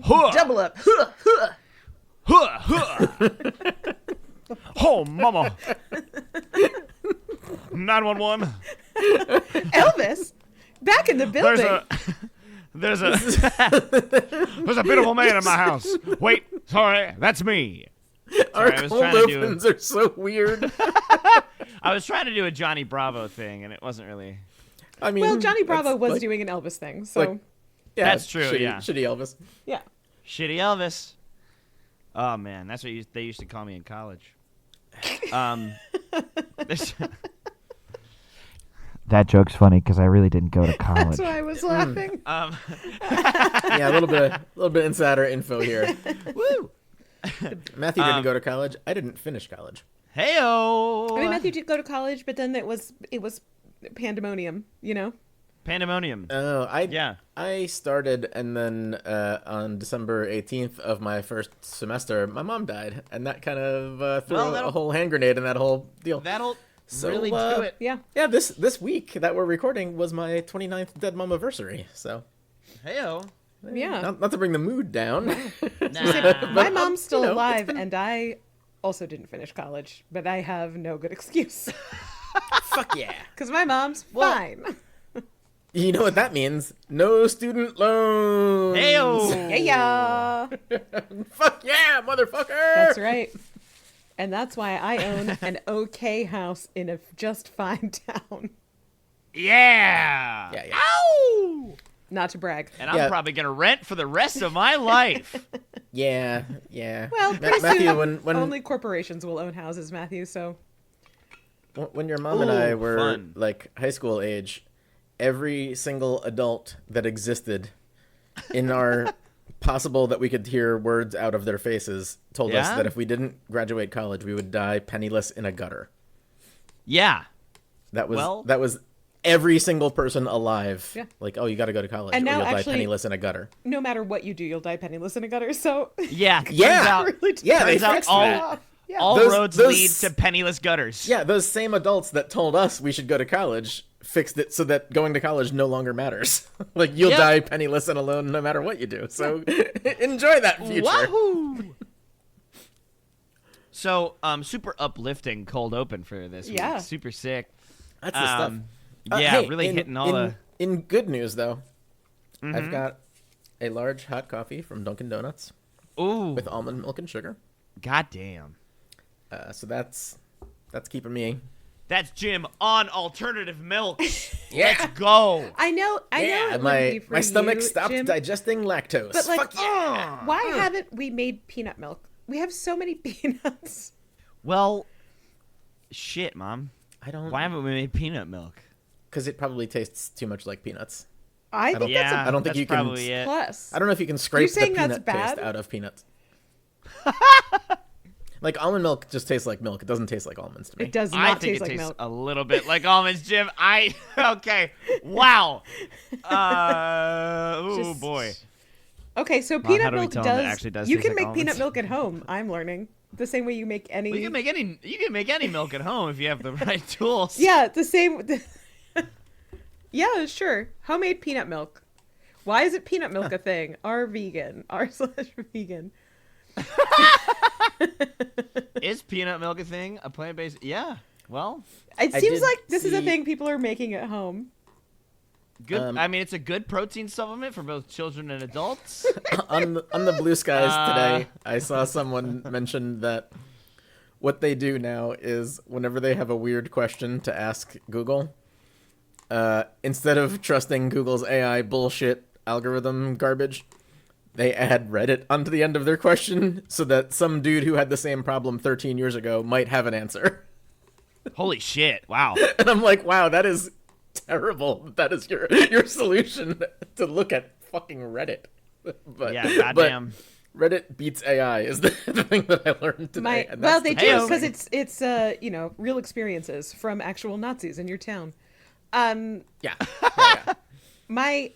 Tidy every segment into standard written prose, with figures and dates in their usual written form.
Huh. Double up. Huh, huh. Huh, huh. Oh, mama. 911. Elvis, back in the building. There's a beautiful man in my house. Wait, sorry, that's me. Sorry, Our cold opens are so weird. I was trying to do a Johnny Bravo thing, and it wasn't really. I mean, Well, Johnny Bravo was doing an Elvis thing, so like- yeah, That's true, Shitty, yeah. shitty Elvis. yeah. Shitty Elvis. Oh man, that's what they used to call me in college. That joke's funny because I really didn't go to college. That's why I was laughing. Yeah, a little bit insider info here. Woo! Matthew didn't go to college. I didn't finish college. Heyo! I mean, Matthew did go to college, but then it was pandemonium, you know? Pandemonium. Oh, Yeah. I started, and then on December 18th of my first semester, my mom died, and that kind of threw a whole hand grenade in that whole deal. That'll So, really do it. Yeah. Yeah, this week that we're recording was my 29th dead mom anniversary, so Heyo. Yeah. not to bring the mood down. Nah. My mom's still you know, alive, and I also didn't finish college, but I have no good excuse. Fuck yeah. Because my mom's fine. You know what that means? No student loans. Heyo. Yeah. Fuck yeah, motherfucker. That's right. And that's why I own an okay house in a just fine town. Yeah. Yeah, yeah. Ow! Not to brag. And I'm Yeah. probably gonna rent for the rest of my life. Yeah. Well, pretty Matthew, soon, when only corporations will own houses, Matthew, so... when your mom and I Ooh, were fun. like high school age, every single adult that existed in our possible that we could hear words out of their faces told us Yeah? that if we didn't graduate college, we would die penniless in a gutter. Yeah. That was Well- every single person alive. Yeah. Like, oh, you got to go to college, And or now you'll die actually- penniless in a gutter. No matter what you do, you'll die penniless in a gutter, so... Yeah. Yeah. Turns out, really Yeah, they turns out fixed all, that. Yeah. all Those- roads those- lead to penniless gutters. Yeah, those same adults that told us we should go to college fixed it so that going to college no longer matters. Like, you'll Yep. die penniless and alone no matter what you do. So enjoy that future. Wahoo! So, super uplifting cold open for this Yeah. week. Super sick. That's the stuff. Yeah, Hey, really hitting all the... In good news, though, Mm-hmm. I've got a large hot coffee from Dunkin' Donuts Ooh, with almond milk and sugar. goddamn. So that's keeping me. That's Jim on alternative milk. Yeah. Let's go. I know Yeah, it wouldn't be for my stomach you, stopped Jim, digesting lactose. but like, Fuck yeah. why haven't we made peanut milk? We have so many peanuts. Well, shit, Mom. I don't. Why haven't we made peanut milk? Because it probably tastes too much like peanuts. I don't- think Yeah, that's I don't think that's you can- probably a it. plus. I don't know if you can scrape the saying that's peanut bad? taste out of peanuts. Like, almond milk just tastes like milk. It doesn't taste like almonds to me. It does I not think taste it like tastes milk. a little bit like almonds, Jim. Okay. Wow. Oh Just- boy. Okay, so Mom, how peanut do we milk tell 'em it does. actually does You taste can like make peanut almonds? milk at home. I'm learning the same way you make any. Well, you can make any milk at home if you have the right tools. Yeah, the same. Yeah, sure. Homemade peanut milk. Why is it peanut milk a thing? R vegan. R/vegan. Is peanut milk a thing? A plant-based? Yeah. Well, It I seems did like this is a see- thing people are making at home. good. I mean, it's a good protein supplement for both children and adults. on the Blue Skies today, I saw someone mention that what they do now is whenever they have a weird question to ask Google, instead of trusting Google's AI bullshit algorithm garbage, they add Reddit onto the end of their question so that some dude who had the same problem 13 years ago might have an answer. Holy shit! Wow. And I'm like, wow, that is terrible. That is your solution to look at fucking Reddit. But, Yeah. Goddamn. But Reddit beats AI is the thing that I learned today. and Well, that's they the do Heyo. because it's real experiences from actual Nazis in your town. yeah.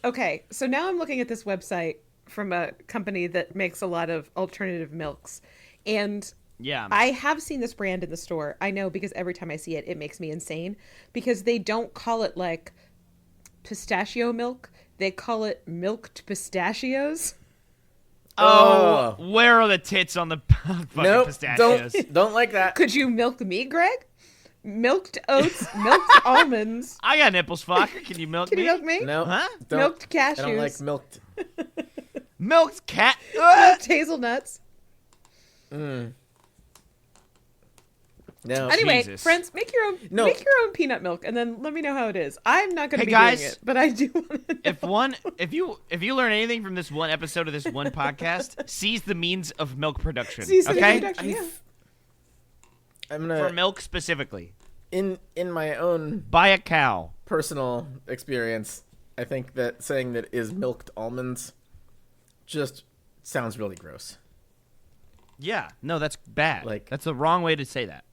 Okay, so now I'm looking at this website from a company that makes a lot of alternative milks, and Yeah. I have seen this brand in the store. I know because every time I see it, it makes me insane because they don't call it like pistachio milk. They call it milked pistachios. Oh, where are the tits on the fucking Nope, pistachios? don't like that. Could you milk me, Greg? Milked oats, milked almonds. I got nipples, fucker. Can you milk Can me? you milk me? No, Huh? Milked cashews. I don't like milked. Milked cat. Milked hazelnuts. No. Anyway, Jesus. friends, make your own peanut milk, and then let me know how it is. I'm not going to Hey, be guys, doing it, but I do want to know. If you learn anything from this one episode of this one podcast, seize the means of milk production. Seize the okay, production, yeah. I'm gonna for milk specifically. in my own Buy a cow. personal experience. I think that saying that is milked almonds just sounds really gross. Yeah, no, that's bad. Like- That's the wrong way to say that.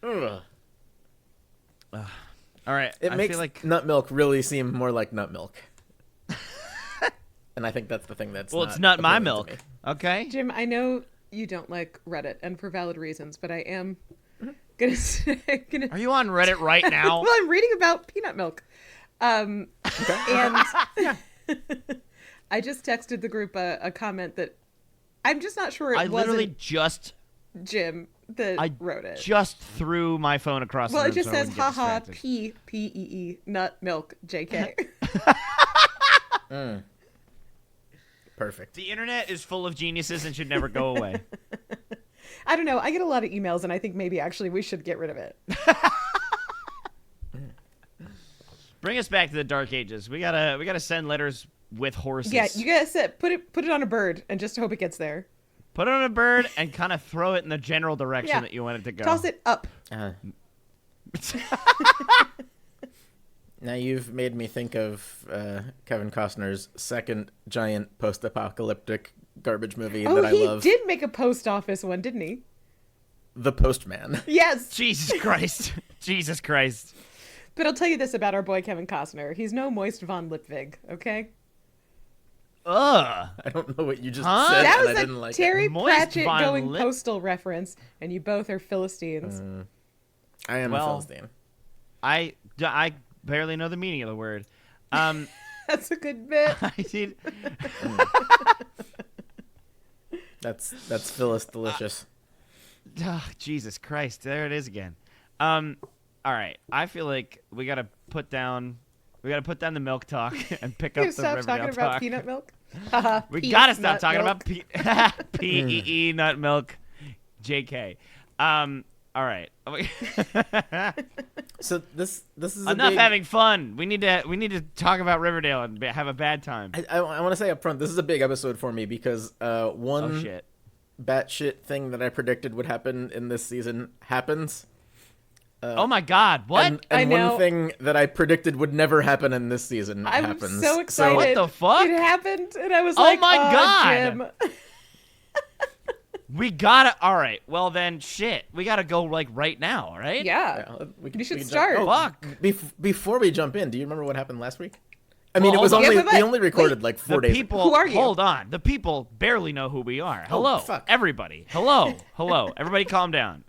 Ugh. All right, It I makes feel like nut milk really seem more like nut milk. And I think that's the thing that's it's not my appealing to milk. me. Okay. Jim, I know you don't like Reddit, and for valid reasons, but I am going to say... Are you on Reddit right now? Well, I'm reading about peanut milk. And I just texted the group a comment that I'm just not sure it I literally wasn't just Jim that wrote it. just threw my phone across Well, the it room just so I says, wouldn't get haha, distracted. P-E-E, nut, milk, JK. Perfect. The internet is full of geniuses and should never go away. I don't know. I get a lot of emails, and I think maybe actually we should get rid of it. Bring us back to the Dark Ages. We gotta send letters with horses. Yeah, you gotta put it on a bird and just hope it gets there. Put it on a bird and kind of throw it in the general direction Yeah. that you want it to go. Toss it up. Now you've made me think of Kevin Costner's second giant post-apocalyptic garbage movie Oh, that I he love, did make a post office one, didn't he? The Postman. Yes. Jesus Christ. Jesus Christ. But I'll tell you this about our boy Kevin Costner. He's no Moist von Lipwig, okay? Ugh. I don't know what you just Huh? said, That and was I a didn't like Terry it. Moist Pratchett von going Lip- postal reference, and you both are Philistines. I am a Well- Philistine. I barely know the meaning of the word. That's a good bit. I did. That's Phyllis delicious. Jesus Christ. There it is again. All right. I feel like we gotta put down the milk talk and pick You up the stop Riverdale talking about talk. peanut milk. We Peanut gotta stop nut talking milk. about P-E-E nut milk, JK. All right. So this is Enough a big, having fun. We need to talk about Riverdale and have a bad time. I want to say up front, this is a big episode for me because one Oh shit. batshit thing that I predicted would happen in this season happens. Oh my God! What? And I know. one thing that I predicted would never happen in this season I'm happens. so excited. What the fuck? It happened, and I was Oh like, my "Oh, God." Jim." We gotta. All right. Well then, shit. We gotta go like right now. All right. Yeah. we You should can start. Jump. Fuck. Before we jump in, do you remember what happened last week? I mean, Well, it was hold on. only Yeah, but we only recorded like 4 The days. people. Who are you? Hold on. The people barely know who we are. Hello, fuck. everybody. Hello, hello. Everybody, calm down.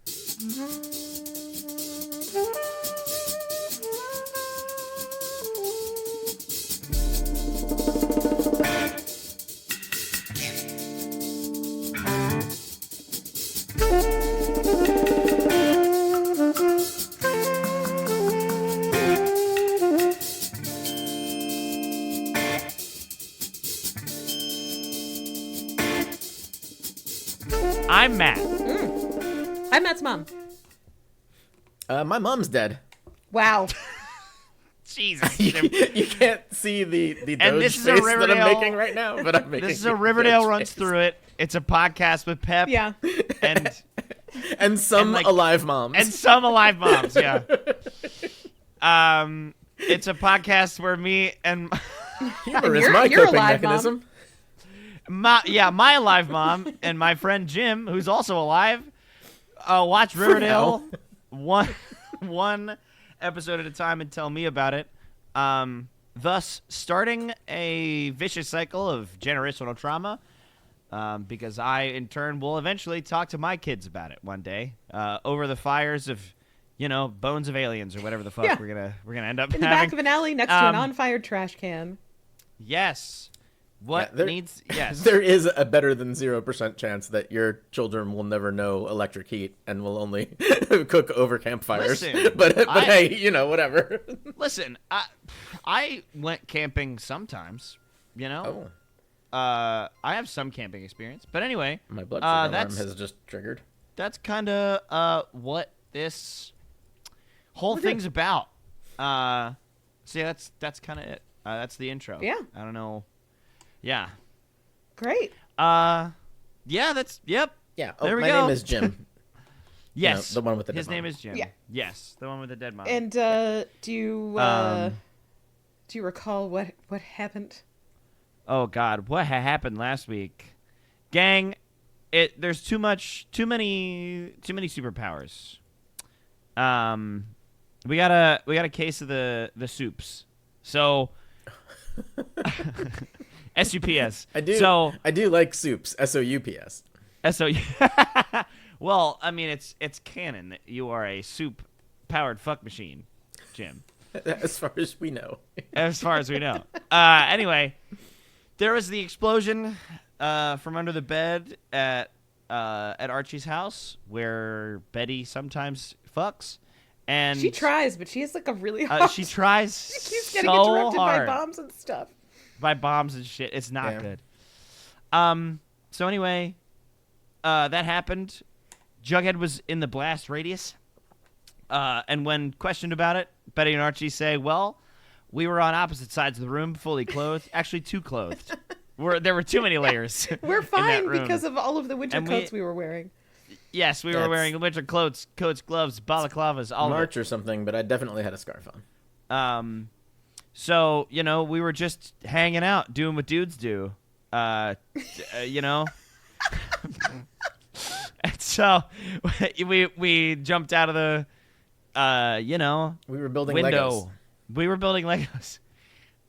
I'm Matt. I'm Matt's mom. My mom's dead. Wow. Jesus. you can't see the And Doge this is a face that I'm Riverdale- making right now, but I'm making This is a the Riverdale Doge runs face. through it. It's a podcast with Pep. Yeah. And and some and, like- alive moms. and some alive moms. Yeah. It's a podcast where me and Humor is You're- my you're coping alive, Mom. mechanism. my alive mom and my friend Jim, who's also alive, watch Riverdale one episode at a time and tell me about it. Thus starting a vicious cycle of generational trauma. Because I, in turn, will eventually talk to my kids about it one day, over the fires of, bones of aliens or whatever the fuck Yeah. we're gonna end up In the having. back of an alley next to an on-fire trash can. Yes. What there- needs? Yes. There is a better than 0% chance that your children will never know electric heat and will only cook over campfires. Listen, but hey, whatever. Listen, I went camping sometimes. Oh, I have some camping experience, but anyway, my blood sugar alarm that's has just triggered. that's kind of what this whole thing's about. So yeah, that's kind of it. That's the intro. Yeah. I don't know. Yeah. Great. Yeah. That's yep. Yeah. There we my go. name is Jim. Yes. The one with the His dead name mom. is Jim. Yeah. Yes, the one with the dead mom. And do you recall what happened? Oh God, what happened last week, gang? There's too many superpowers. We got a case of the soups. So SUPS. I do. So I do like soups. SOUPS. SO. Well, I mean, it's canon that you are a soup-powered fuck machine, Jim. As far as we know. As far as we know. Anyway, there was the explosion from under the bed at Archie's house where Betty sometimes fucks, and She tries, but she has like a really hard. she tries She keeps getting so interrupted hard by bombs and stuff. by bombs and shit. It's not Yeah. good. So anyway, that happened. Jughead was in the blast radius, and when questioned about it, Betty and Archie say, "Well, we were on opposite sides of the room, fully clothed. Actually, too clothed. There were too many layers. We're in that fine room. because of all of the winter And coats we were wearing. Yes, we were That's- wearing winter coats, gloves, balaclavas, all March or something, but I definitely had a scarf on. of it. So we were just hanging out, doing what dudes do. And so we jumped out of the We were building window. Legos. We were building Legos.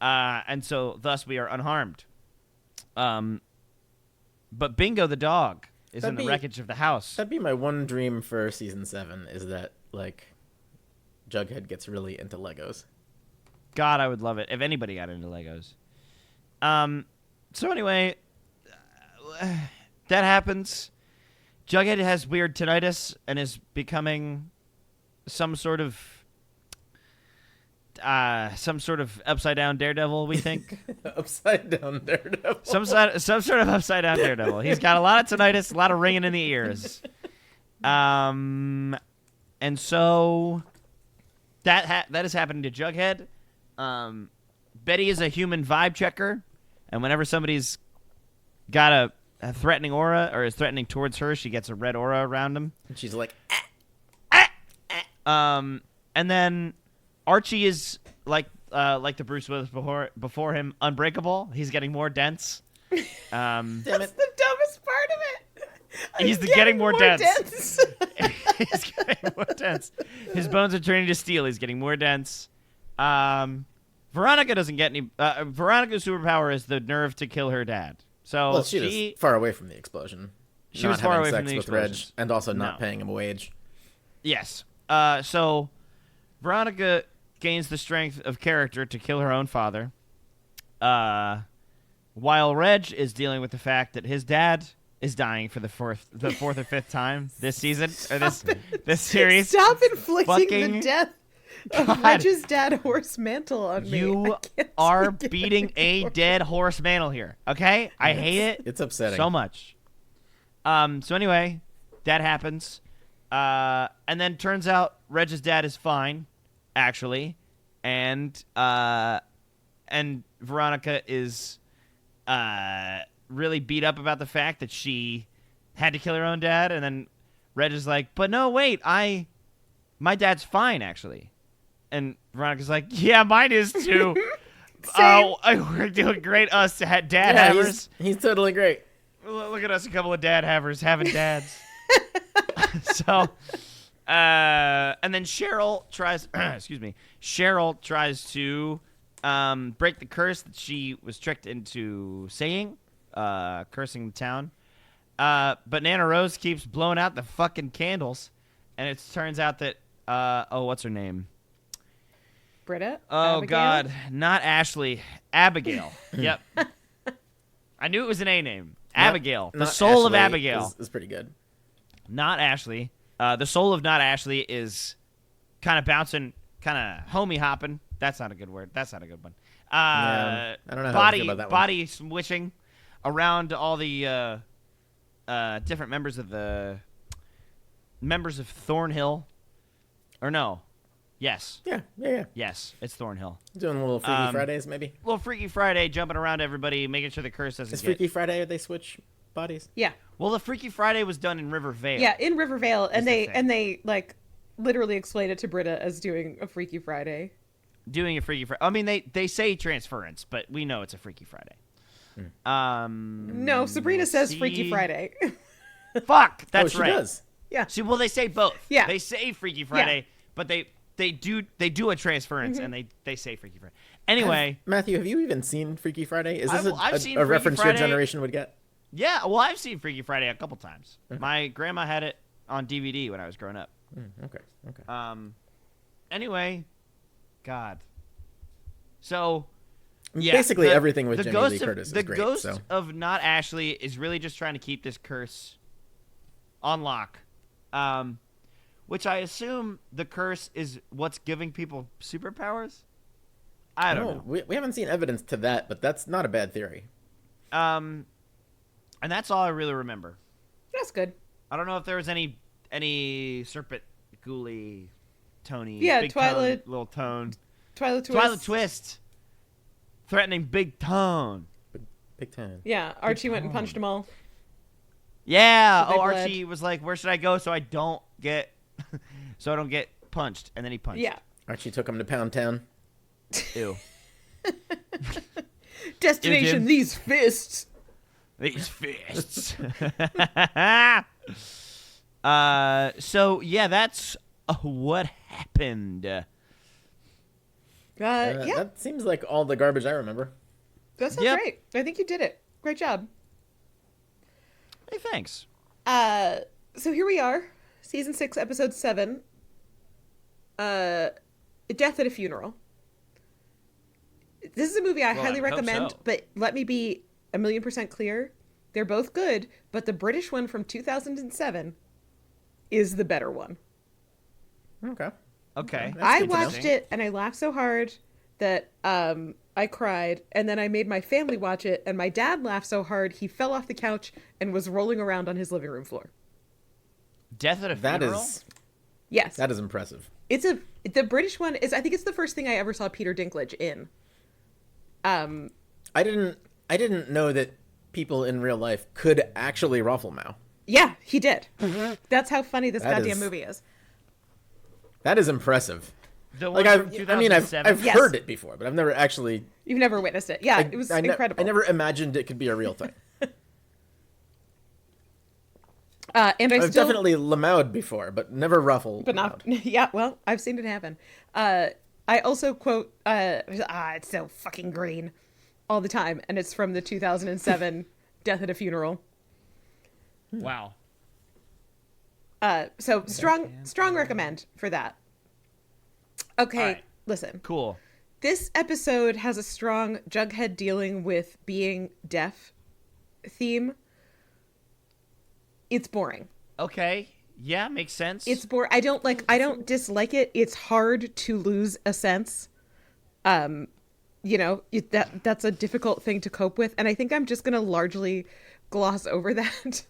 And so thus we are unharmed. But Bingo the dog is in the wreckage of the house. That'd be my one dream for season 7 is that like Jughead gets really into Legos. God, I would love it if anybody got into Legos. So anyway, that happens. Jughead has weird tinnitus and is becoming some sort of upside down daredevil. We think Upside down Daredevil. some sort of upside down daredevil. He's got a lot of tinnitus, a lot of ringing in the ears. And so that is happening to Jughead. Betty is a human vibe checker, and whenever somebody's got a threatening aura or is threatening towards her, she gets a red aura around him. And she's like, And then Archie is like the Bruce Willis before him, unbreakable. He's getting more dense. damn That's it. the dumbest part of it. He's getting more dense. He's getting more dense. His bones are turning to steel. He's getting more dense. Veronica doesn't get any. Veronica's superpower is the nerve to kill her dad. So Well, she was far away from the explosion. She not was far having away sex from the with Reg, explosions. and also not No. paying him a wage. Yes. So Veronica gains the strength of character to kill her own father. While Reg is dealing with the fact that his dad is dying for the fourth or fifth time this season or this series. Stop inflicting Fucking the death of God. Reg's dad horse mantle on me. You I can't are take it beating a anymore. dead horse mantle here. Okay, I hate it. It's upsetting. So much. So anyway, that happens. And then turns out Reg's dad is fine, actually. And Veronica is really beat up about the fact that she had to kill her own dad. And then Reg is like, but no, wait, my dad's fine, actually. And Veronica's like, yeah, mine is too. Same. We're doing great, us dad Yeah, havers. he's totally great. Look at us, a couple of dad havers having dads. So, and then Cheryl tries. Excuse me. Cheryl tries to break the curse that she was tricked into saying, cursing the town. But Nana Rose keeps blowing out the fucking candles, and it turns out that what's her name? Britta? Oh Abigail? God, not Ashley. Abigail. Yep. I knew it was an A name. Abigail. The Not soul of Ashley Abigail. is pretty good. Not Ashley. The soul of not Ashley is kind of bouncing, kind of homie hopping. That's not a good word. That's not a good one. I don't know how I feel about that one. Body switching around all the different members of Thornhill. Or no. Yes. Yeah. Yes, it's Thornhill. Doing a little Freaky Fridays, maybe? Little Freaky Friday, jumping around everybody, making sure the curse doesn't Is get... Freaky Friday, they switch bodies? Yeah. Well, the Freaky Friday was done in Riverdale. Yeah, in Riverdale, and the they like literally explained it to Britta as doing a Freaky Friday. Doing a Freaky Friday. I mean, they say transference, but we know it's a Freaky Friday. No, Sabrina says Freaky Friday. Fuck, that's she right. does. Yeah. See, well, they say both. Yeah. They say Freaky Friday, but they do a transference and they say Freaky Friday. Anyway, Matthew, have you even seen Freaky Friday? Is this I've seen a Freaky reference Friday. your generation would get? yeah, well, I've seen Freaky Friday a couple times. My grandma had it on DVD when I was growing up. Okay. Anyway, God. So, yeah, basically everything with the Jamie ghost Lee of, Curtis the is great. ghost So of not Ashley is really just trying to keep this curse on lock, which I assume the curse is what's giving people superpowers. I don't know. We haven't seen evidence to that, but that's not a bad theory. And that's all I really remember. That's good. I don't know if there was any serpent, ghoulie, Tony, Yeah, big Twilight- tone, little tone, Twilight Twist. Twilight Twist, threatening big tone. Big time. Yeah, Archie went and punched them all. Yeah. So they Oh, bled. Archie was like, "Where should I go so I don't get punched?" And then he punched. Yeah. Archie took him to Pound Town. Ew. Destination, Jim. these fists. These fists. So yeah, that's what happened. Yeah. That seems like all the garbage I remember. That sounds Yep. great. I think you did it. Great job. Hey, thanks. So here we are, season 6, episode 7. Death at a Funeral. This is a movie I Well, highly I hope recommend, so. but let me be 1,000,000% clear. They're both good, but the British one from 2007 is the better one. Okay. Okay. That's I good to know. watched it and I laughed so hard that I cried, and then I made my family watch it, and my dad laughed so hard he fell off the couch and was rolling around on his living room floor. Death at a That funeral. is Yes. impressive. The British one is, I think it's the first thing I ever saw Peter Dinklage in. I didn't know that people in real life could actually ruffle mouth. Yeah, he did. That's how funny this That goddamn is- movie is. That is impressive. The one Like from I've 2007? Yes. heard it before, but I've never actually. You've never witnessed it. Yeah, it was incredible. I never imagined it could be a real thing. And I've definitely lamowed before, but never ruffled. but not. Yeah, well, I've seen it happen. I also quote, it's so fucking green, all the time, and it's from the 2007 Death at a Funeral. Wow. So strong recommend for that. Okay, All right. listen. Cool. This episode has a strong Jughead dealing with being deaf theme. It's boring. Okay. Yeah, makes sense. It's boring. I don't dislike it. It's hard to lose a sense. That's a difficult thing to cope with, and I think I'm just going to largely gloss over that.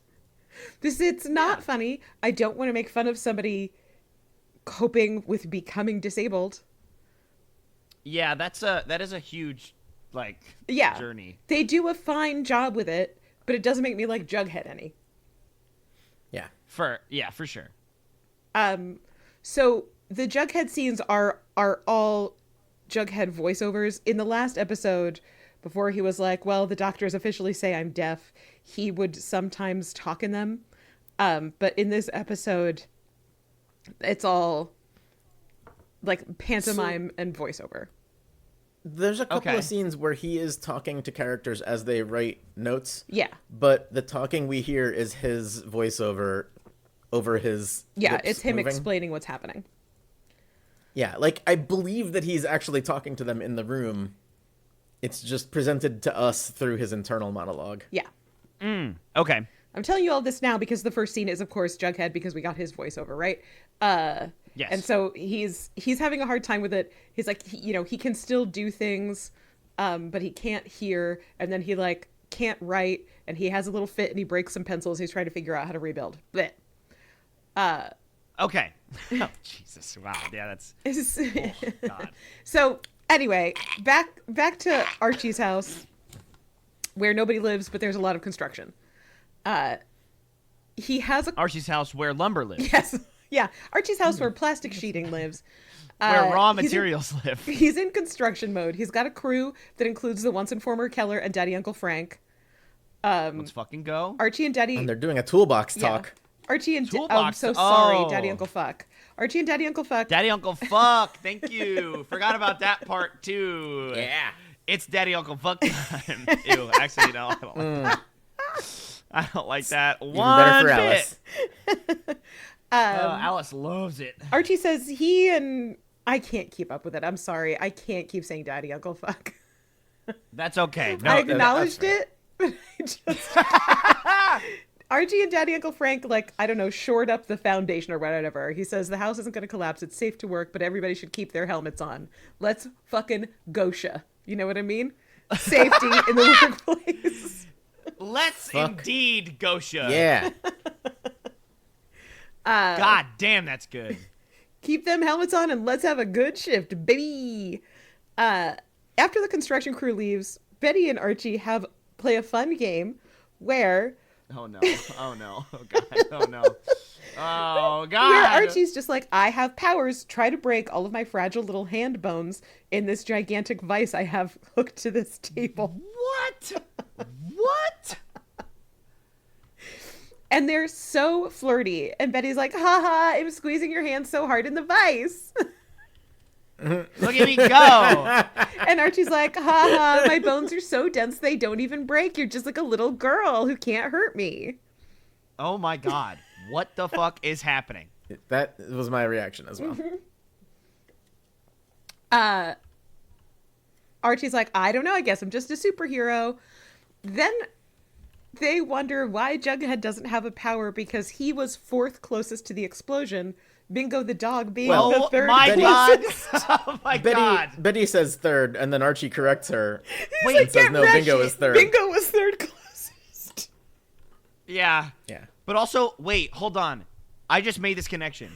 It's not funny. I don't want to make fun of somebody coping with becoming disabled. Yeah, that is a huge Yeah. journey. They do a fine job with it, but it doesn't make me like Jughead any. Yeah. For sure. So the Jughead scenes are all Jughead voiceovers. In the last episode, before he was like, well, the doctors officially say I'm deaf, he would sometimes talk in them. But in this episode, it's all like pantomime and voiceover. There's a couple Okay. of scenes where he is talking to characters as they write notes. Yeah. But the talking we hear is his voiceover over his Yeah, lips it's him moving. explaining what's happening. Yeah, like I believe that he's actually talking to them in the room It's just presented to us through his internal monologue. Yeah. Okay. I'm telling you all this now because the first scene is, of course, Jughead, because we got his voiceover, right? Yes. And so he's having a hard time with it. He's like, he can still do things, but he can't hear. And then he like can't write, and he has a little fit, and he breaks some pencils. He's trying to figure out how to rebuild. Blech. Okay. Oh, Jesus. Wow. Yeah, that's... Oh, God. So anyway, back to Archie's house, where nobody lives, but there's a lot of construction. He has a... Archie's house where lumber lives. Yes. Yeah. Archie's house where plastic sheeting lives. Where raw materials live. He's in construction mode. He's got a crew that includes the once and former Keller and Daddy Uncle Frank. Let's fucking go. Archie and Daddy... And they're doing a toolbox talk. Archie and... Toolbox. I'm so sorry, Oh. Daddy Uncle Fuck. Archie and Daddy Uncle Fuck. Daddy Uncle Fuck. Thank you. Forgot about that part, too. Yeah. It's Daddy Uncle Fuck time. Ew. Actually, no. I don't like that. I don't like that Even one better for bit. Alice. Alice loves it. Archie says he and... I can't keep up with it. I'm sorry. I can't keep saying Daddy Uncle Fuck. That's okay. No, I acknowledged that's it, but I just... Archie and Daddy Uncle Frank, like, I don't know, shored up the foundation or whatever. He says the house isn't going to collapse. It's safe to work, but everybody should keep their helmets on. Let's fucking GOSHA. You know what I mean? Safety in the workplace. Let's Fuck. indeed, GOSHA. Yeah. God damn, that's good. Keep them helmets on and let's have a good shift, baby. After the construction crew leaves, Betty and Archie play a fun game where... Oh, no. Oh, no. Oh, God. Oh, no. Oh, God. Where Archie's just like, I have powers. Try to break all of my fragile little hand bones in this gigantic vice I have hooked to this table. What? What? And they're so flirty. And Betty's like, haha, I'm squeezing your hand so hard in the vice. Look at me go. And Archie's like, haha, my bones are so dense they don't even break. You're just like a little girl who can't hurt me. Oh, my God. What the fuck is happening? That was my reaction as well. Archie's like, I don't know, I guess I'm just a superhero. Then they wonder why Jughead doesn't have a power because he was fourth closest to the explosion. Bingo the dog being the third my God. closest. Oh, my God. Betty says third, and then Archie corrects her. Wait, and says, no, Bingo is third. Bingo was third closest. Yeah. Yeah. But also, wait, hold on. I just made this connection.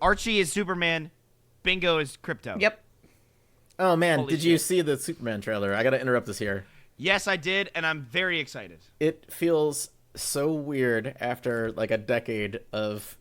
Archie is Superman. Bingo is Crypto. Yep. Oh, man, Holy did you shit. see the Superman trailer? I gotta interrupt this here. Yes, I did, and I'm very excited. It feels so weird after, like, a decade of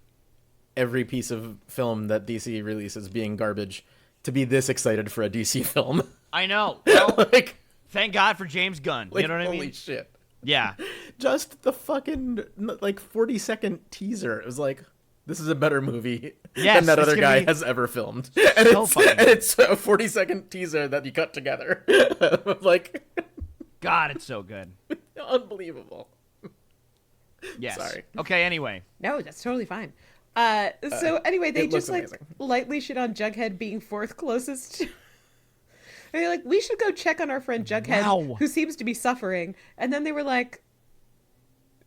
every piece of film that DC releases being garbage to be this excited for a DC film. I know. Well, like, thank God for James Gunn. like, You know what I holy mean? shit. Yeah. Just the fucking, like, 40-second teaser. It was like, this is a better movie Yes, than that it's other gonna guy be has ever filmed. And, so it's, fucking and it's a 40-second teaser that you cut together. Like, God, it's so good. unbelievable. Yes. Sorry. Okay, anyway. No, that's totally fine. So anyway, they it looks just like amazing. lightly shit on Jughead being fourth closest. And they're like, we should go check on our friend Jughead, Wow. who seems to be suffering. And then they were like,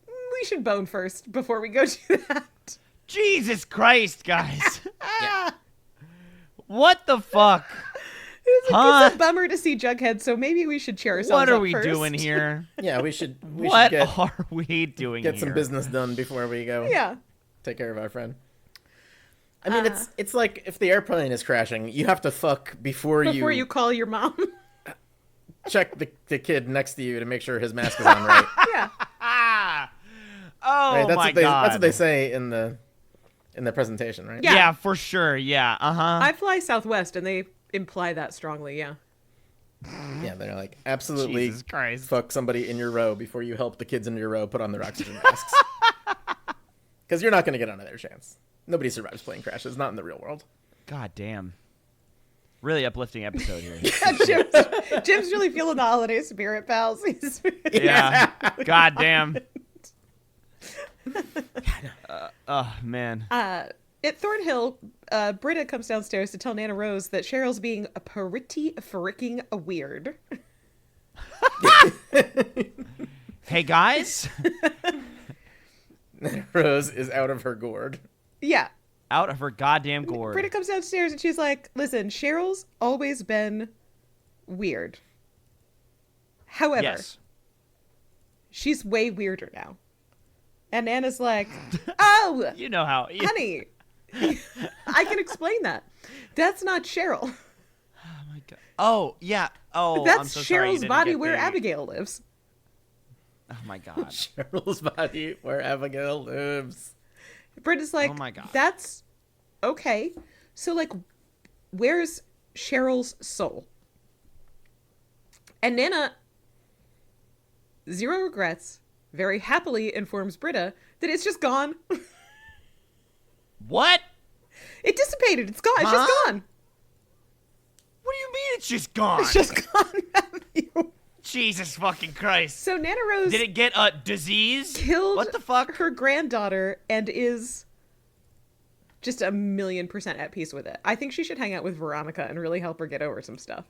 we should bone first before we go do that. Jesus Christ, guys. What the fuck? It's, like, Huh? it's a bummer to see Jughead, so maybe we should cheer ourselves What are up we first. doing here? Yeah, we should What get are we doing here? some business done before we go Yeah. take care of our friend. I mean, it's like if the airplane is crashing, you have to fuck before you call your mom. check the kid next to you to make sure his mask is on right. Yeah. Ah! Oh, Right, my God. That's what they say in the presentation, right? Yeah. Yeah, for sure. Yeah. Uh-huh. I fly Southwest, and they imply that strongly, yeah. Yeah, they're like, absolutely Jesus Christ. fuck somebody in your row before you help the kids in your row put on their oxygen masks. Because you're not going to get another chance. Nobody survives plane crashes, not in the real world. God damn. Really uplifting episode here. Jim's really feeling the holiday spirit, pals. He's Yeah. God damn. Oh, man. At Thornhill, Britta comes downstairs to tell Nana Rose that Cheryl's being a pretty fricking weird. Hey, guys. Rose is out of her gourd. Yeah. Out of her goddamn gourd. Britta comes downstairs and she's like, listen, Cheryl's always been weird. However, Yes. she's way weirder now. And Anna's like, oh, You know how. honey, I can explain that. That's not Cheryl. Oh, my God. Oh, yeah. Oh, That's I'm so sorry you Cheryl's didn't body get where the- Abigail lives. Oh, my God. Cheryl's body where Abigail lives. Britta's like, Oh my God. that's okay. So, like, where's Cheryl's soul? And Nana, zero regrets, very happily informs Britta that it's just gone. What? It dissipated. It's gone. It's just Huh? gone. What do you mean it's just gone? It's just gone, Matthew. Jesus fucking Christ. So Nana Rose Did it get a disease? killed What the fuck? her granddaughter and is just 1,000,000% at peace with it. I think she should hang out with Veronica and really help her get over some stuff.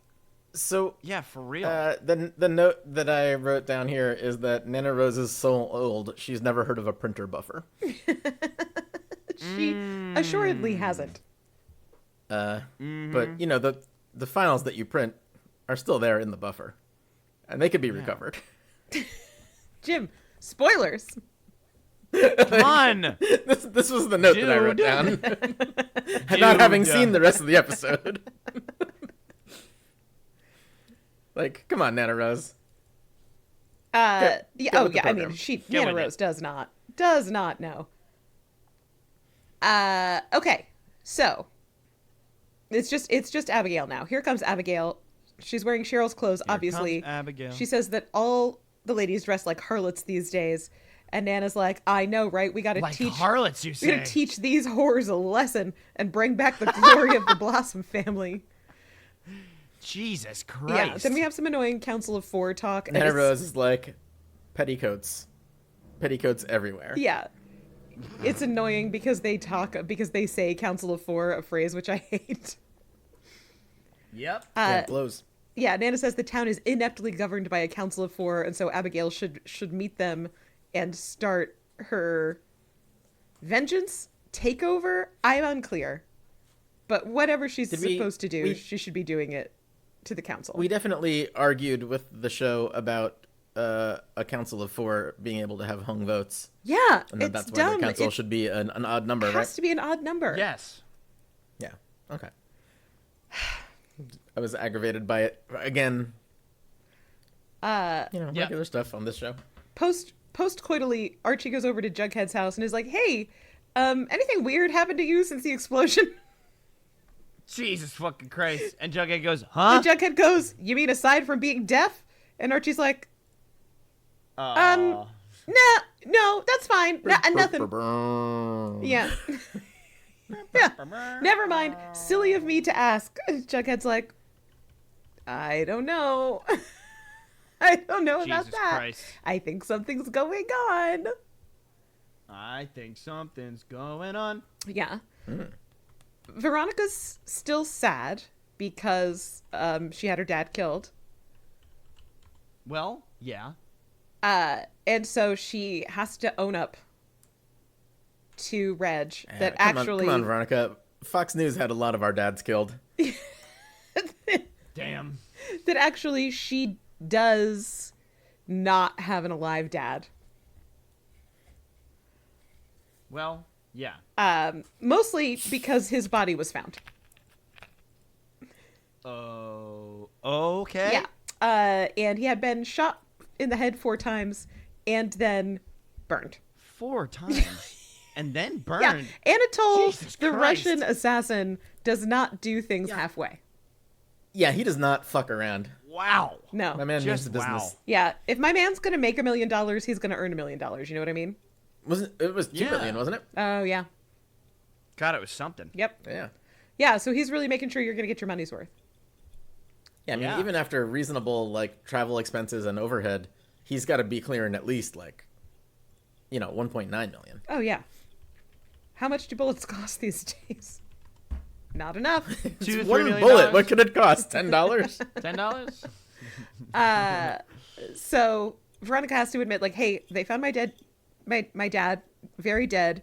So Yeah, for real. the note that I wrote down here is that Nana Rose is so old she's never heard of a printer buffer. She assuredly hasn't. But you know the files that you print are still there in the buffer, and they could be recovered. Jim, spoilers. Come on. This was the note that I wrote Dude. down, not having Dude. seen the rest of the episode. Like, come on, Nana Rose. Yeah, get oh with the yeah, I program. mean, Get Nana with it. Rose does not know. Okay, so it's just Abigail now. Here comes Abigail. She's wearing Cheryl's clothes, Here obviously. comes Abigail. She says that all the ladies dress like harlots these days, and Nana's like, I know, right? We got to Like teach harlots, you we say. got to teach these whores a lesson and bring back the glory of the Blossom family. Jesus Christ. Yeah. Then we have some annoying Council of Four talk. and Nana it's- Rose is like, petticoats everywhere. Yeah. It's annoying because they say Council of Four, a phrase which I hate. Yep. Yeah, it blows. Yeah, Nana says the town is ineptly governed by a Council of Four, and so Abigail should meet them and start her vengeance takeover. I'm unclear. But whatever she's Did we- supposed to do, we- she should be doing it to the council. We definitely argued with the show about a council of four being able to have hung votes, Yeah, and that it's that's why dumb. the council It should be an odd number, has right? to be an odd number. Yes. Yeah. Okay. I was aggravated by it again. Uh, You know, Yeah. regular stuff on this show. Post-coitally, Archie goes over to Jughead's house and is like, hey, anything weird happened to you since the explosion? Jesus fucking Christ. And Jughead goes, huh? And Jughead goes, you mean aside from being deaf? And Archie's like, no, that's fine. Nothing. Yeah. Yeah. Never mind. Silly of me to ask. Jughead's like, I don't know. I don't know about Jesus that. Christ. I think something's going on. I think something's going on. Yeah. Veronica's still sad because she had her dad killed. Well, yeah. And so she has to own up to Reg that Come actually on, Veronica. Fox News had a lot of our dads killed. Damn. that actually she does not have an alive dad. Well, yeah. Mostly because his body was found. Oh, okay. Yeah. And he had been shot in the head 4 times and then burned. 4 times. And then burned. Yeah. Anatole, Jesus the Christ. Russian assassin, does not do things halfway. Yeah, he does not fuck around. Wow. No. My man means Just the wow. business. Yeah. If my man's going to make $1 million, he's going to earn $1 million. You know what I mean? It was 2 Yeah. million, wasn't it? Oh, yeah. God, it was something. Yep. Yeah. Yeah. So he's really making sure you're going to get your money's worth. Yeah, I mean, Yeah. even after reasonable like travel expenses and overhead, he's got to be clearing at least 1.9 million. Oh, yeah. How much do bullets cost these days? Not enough. $2 to $3 One million? bullet. What could it cost? $10? $10? So Veronica has to admit, like, hey, they found my dad, very dead,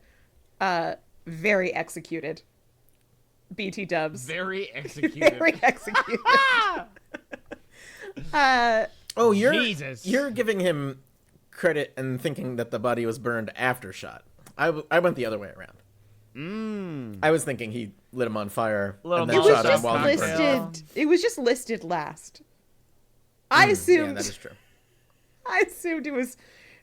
very executed. BT dubs. Very executed. Very executed. Oh, Jesus. you're giving him credit and thinking that the body was burned after shot. I went the other way around. I was thinking he lit him on fire Little and then It was shot him just while he burned. listed. It was just listed last. I Yeah, assumed. that is true. I assumed it was.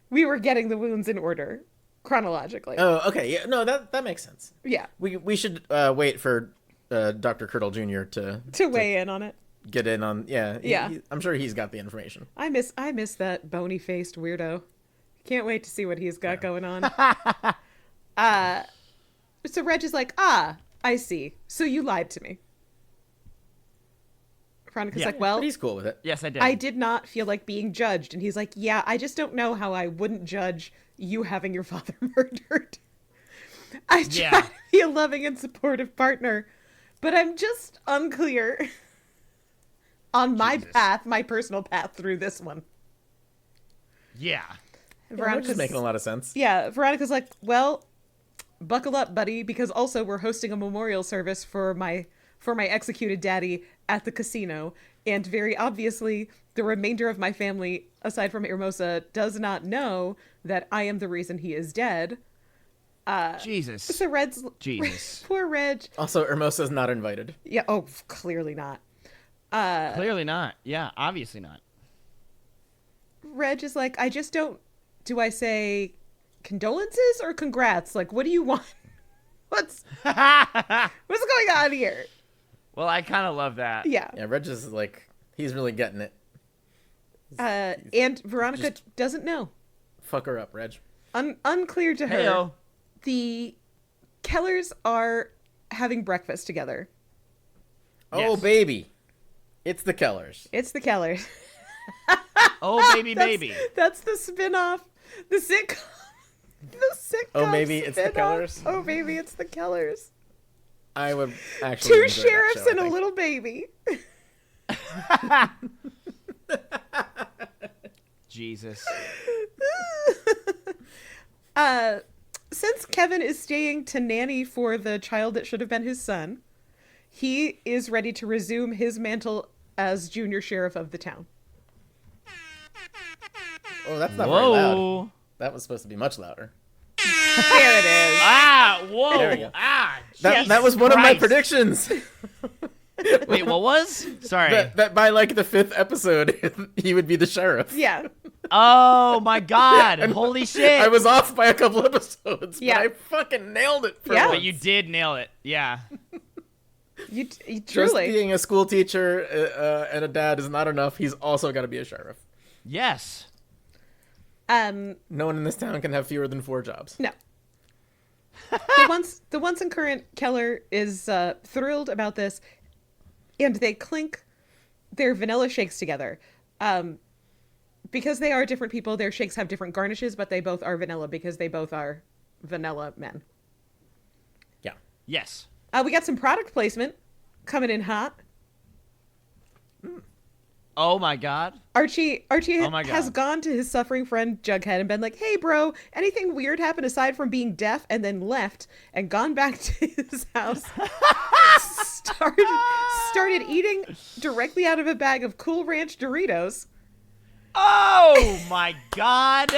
We were getting the wounds in order chronologically. Oh, okay. Yeah, no, that makes sense. Yeah. We should wait for Dr. Curdle Jr. To weigh in on it. get in on. Yeah, Yeah. I'm sure he's got the information. I miss that bony faced weirdo. Can't wait to see what he's got going on. So Reg is like, I see. So you lied to me. Veronica's like, well, But he's cool with it. Yes, I did. I did not feel like being judged. And he's like, yeah, I just don't know how I wouldn't judge you having your father murdered. I try to be a loving and supportive partner, but I'm just unclear on my path, my personal path through this one. Yeah. Veronica's making a lot of sense. Yeah, Veronica's like, well, buckle up, buddy, because also we're hosting a memorial service for my executed daddy at the casino, and very obviously the remainder of my family, aside from Hermosa, does not know that I am the reason he is dead. Jesus. So Red's Jesus. poor Reg. Also, Hermosa's not invited. Yeah, oh, clearly not. Clearly not. Yeah, obviously not. Reg is like, I just don't. Do I say condolences or congrats? Like, what do you want? What's going on here? Well, I kind of love that. Yeah. Yeah, Reg is like, he's really getting it. And Veronica doesn't know. Fuck her up, Reg. Unclear to her. Heyo. The Kellers are having breakfast together. Oh, Yes. baby. It's the Kellers. It's the Kellers. Oh, baby, baby. That's the spin-off. The sitcom. The sitcom. Oh, maybe it's the spin-off. Kellers? Oh, baby, it's the Kellers. I would actually Two enjoy that sheriffs show, I and a think. little baby. Jesus. Since Kevin is staying to nanny for the child that should have been his son, he is ready to resume his mantle as junior sheriff of the town. Oh, that's not very loud. Whoa. That was supposed to be much louder. There it is. Ah, whoa. There we go. Ah, That was one of my Christ. predictions. Wait, what was? Sorry. that by like the 5th episode, he would be the sheriff. Yeah. Oh, my God. Holy shit. I was off by a couple episodes, Yeah. but I fucking nailed it for Yeah. once. But you did nail it. Yeah. You Just truly. being a school teacher and a dad is not enough. He's also got to be a sheriff. Yes. No one in this town can have fewer than 4 jobs. No. The once and current Keller is thrilled about this, and they clink their vanilla shakes together. Because they are different people, their shakes have different garnishes, but they both are vanilla because they both are vanilla men. Yeah. Yes. We got some product placement coming in hot. Oh, my God. Archie Oh my has God. gone to his suffering friend Jughead and been like, hey, bro, anything weird happen aside from being deaf, and then left and gone back to his house. started eating directly out of a bag of Cool Ranch Doritos. Oh, my God.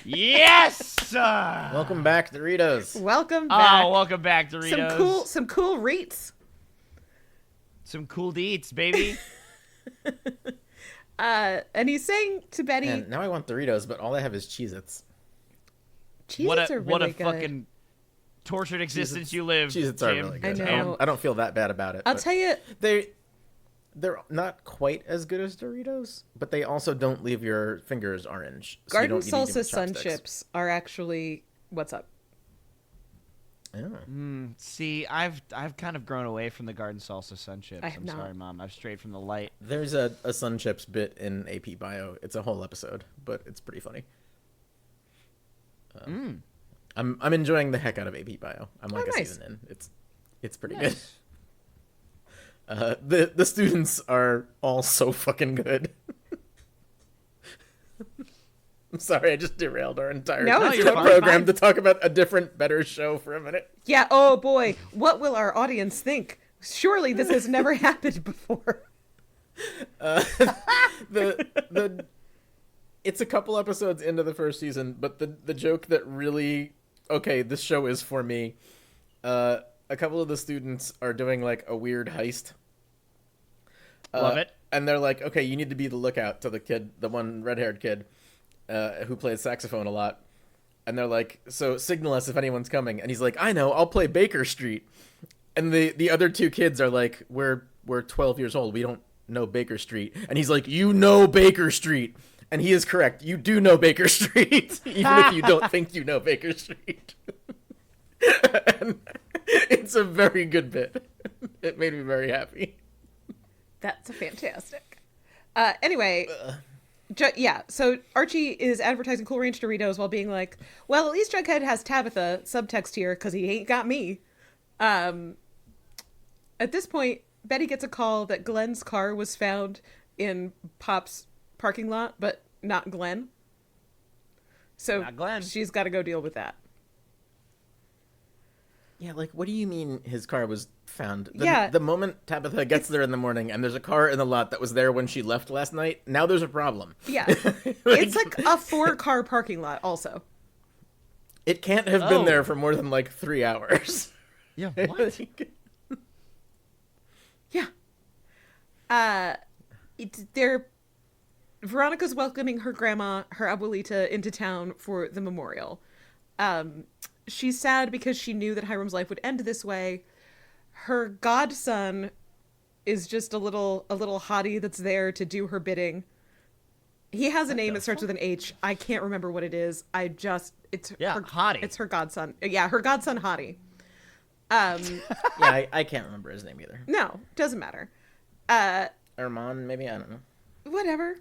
Yes. Welcome back, Doritos. Welcome back. Oh, welcome back, Doritos. Some cool Reets. Some cool deets, baby. And he's saying to Betty, Man, now I want Doritos, but all I have is Cheez-Its. Cheez-Its are what really a good. fucking tortured existence you live. Cheez-Its are Jim. really good. I know. I don't feel that bad about it. I'll but tell you, they're not quite as good as Doritos, but they also don't leave your fingers orange. So you garden don't need to eat them salsa with sun chopsticks. chips are actually what's up. Oh. See, I've kind of grown away from the garden salsa sun chips. I have I'm not. sorry, Mom. I've strayed from the light. There's a Sun Chips bit in AP Bio. It's a whole episode, but it's pretty funny. I'm enjoying the heck out of AP Bio. I'm like Oh, a nice. season in. It's pretty Nice. good. The students are all so fucking good. I'm sorry, I just derailed our entire No, it's you're totally program fine. to talk about a different, better show for a minute. Yeah, oh boy, what will our audience think? Surely this has never happened before. The it's a couple episodes into the first season, but the joke that really, okay, this show is for me. A couple of the students are doing like a weird heist. Love it. And they're like, okay, you need to be the lookout to the kid, the one red-haired kid, who plays saxophone a lot. And they're like, so signal us if anyone's coming. And he's like, I know, I'll play Baker Street. And the other two kids are like, we're 12 years old. We don't know Baker Street. And he's like, you know Baker Street. And he is correct. You do know Baker Street, even if you don't think you know Baker Street. And it's a very good bit. It made me very happy. That's fantastic. Anyway, yeah, so Archie is advertising Cool Ranch Doritos while being like, well, at least Jughead has Tabitha, subtext here, because he ain't got me. At this point, Betty gets a call that Glenn's car was found in Pop's parking lot, but not Glenn. So Not Glenn. she's got to go deal with that. Yeah, like, what do you mean his car was found? Yeah. The moment Tabitha gets there in the morning and there's a car in the lot that was there when she left last night, now there's a problem. Yeah. It's like a 4-car parking lot also. It can't have Oh. been there for more than, like, 3 hours. Yeah, what? Yeah. Veronica's welcoming her grandma, her abuelita, into town for the memorial. She's sad because she knew that Hiram's life would end this way. Her godson is just a little hottie that's there to do her bidding. He has a name that starts with an H. I can't remember what it is. Hottie. It's her godson. Yeah, her godson Hottie. Yeah, I can't remember his name either. No, doesn't matter. Armand, maybe? I don't know. Whatever.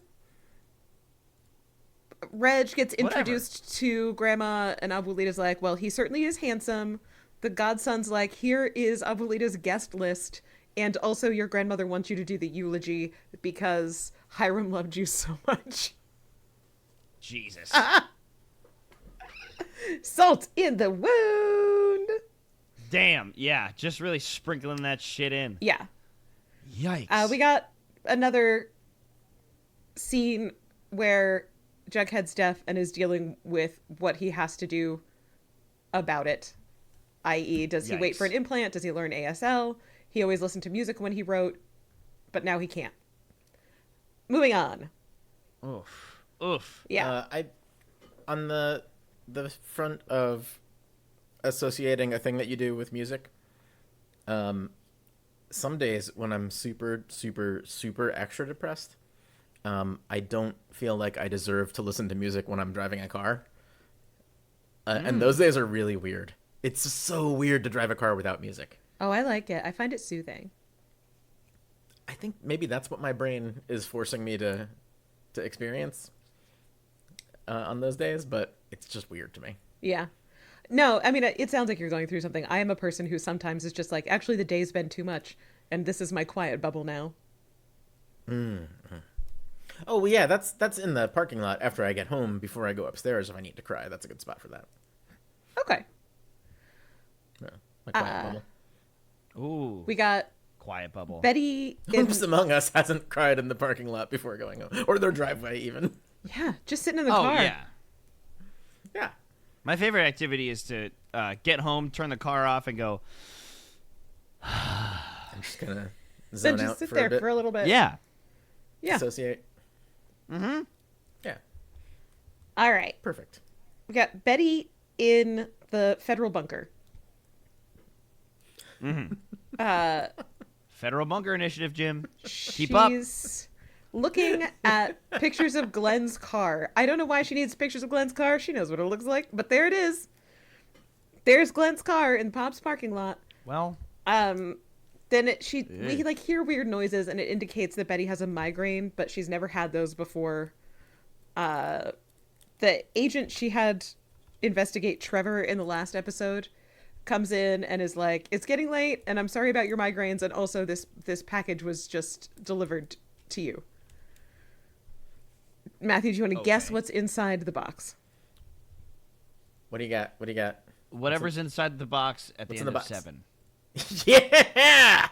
Reg gets introduced to Grandma, and Abuelita's like, well, he certainly is handsome. The godson's like, here is Abuelita's guest list, and also your grandmother wants you to do the eulogy because Hiram loved you so much. Jesus. Salt in the wound! Damn. Yeah, just really sprinkling that shit in. Yeah. Yikes. We got another scene where Jughead's deaf and is dealing with what he has to do about it. I.e., does he wait Yikes. for an implant? Does he learn ASL? He always listened to music when he wrote, but now he can't. Moving on. Oof. Yeah. On the front of associating a thing that you do with music, some days when I'm super, super, super extra depressed, I don't feel like I deserve to listen to music when I'm driving a car. And those days are really weird. It's so weird to drive a car without music. Oh, I like it. I find it soothing. I think maybe that's what my brain is forcing me to experience on those days, but it's just weird to me. Yeah. No, I mean, it sounds like you're going through something. I am a person who sometimes is just like, actually, the day's been too much, and this is my quiet bubble now. Oh, well, yeah, that's in the parking lot after I get home before I go upstairs if I need to cry. That's a good spot for that. Okay. Yeah, my quiet bubble. Ooh. We got Quiet bubble. Betty in... Who's among us hasn't cried in the parking lot before going home? Or their driveway, even. Yeah, just sitting in the Oh, car. yeah. Yeah. My favorite activity is to get home, turn the car off, and go, I'm just going to Then zone just out sit for there a bit. for a little bit. yeah. Yeah. Associate. Mm-hmm. Yeah. All right. Perfect. We got Betty in the federal bunker. Federal Bunker Initiative, Jim. Keep up. She's looking at pictures of Glenn's car. I don't know why she needs pictures of Glenn's car. She knows what it looks like, but there it is. There's Glenn's car in Pop's parking lot. Well, Then we like hear weird noises, and it indicates that Betty has a migraine, but she's never had those before. The agent she had investigate Trevor in the last episode comes in and is like, "It's getting late, and I'm sorry about your migraines, and also this package was just delivered to you." Matthew, do you want to guess Okay. what's inside the box? What do you got? What do you got? Whatever's inside the box at the What's end in the of box? 7. Yeah.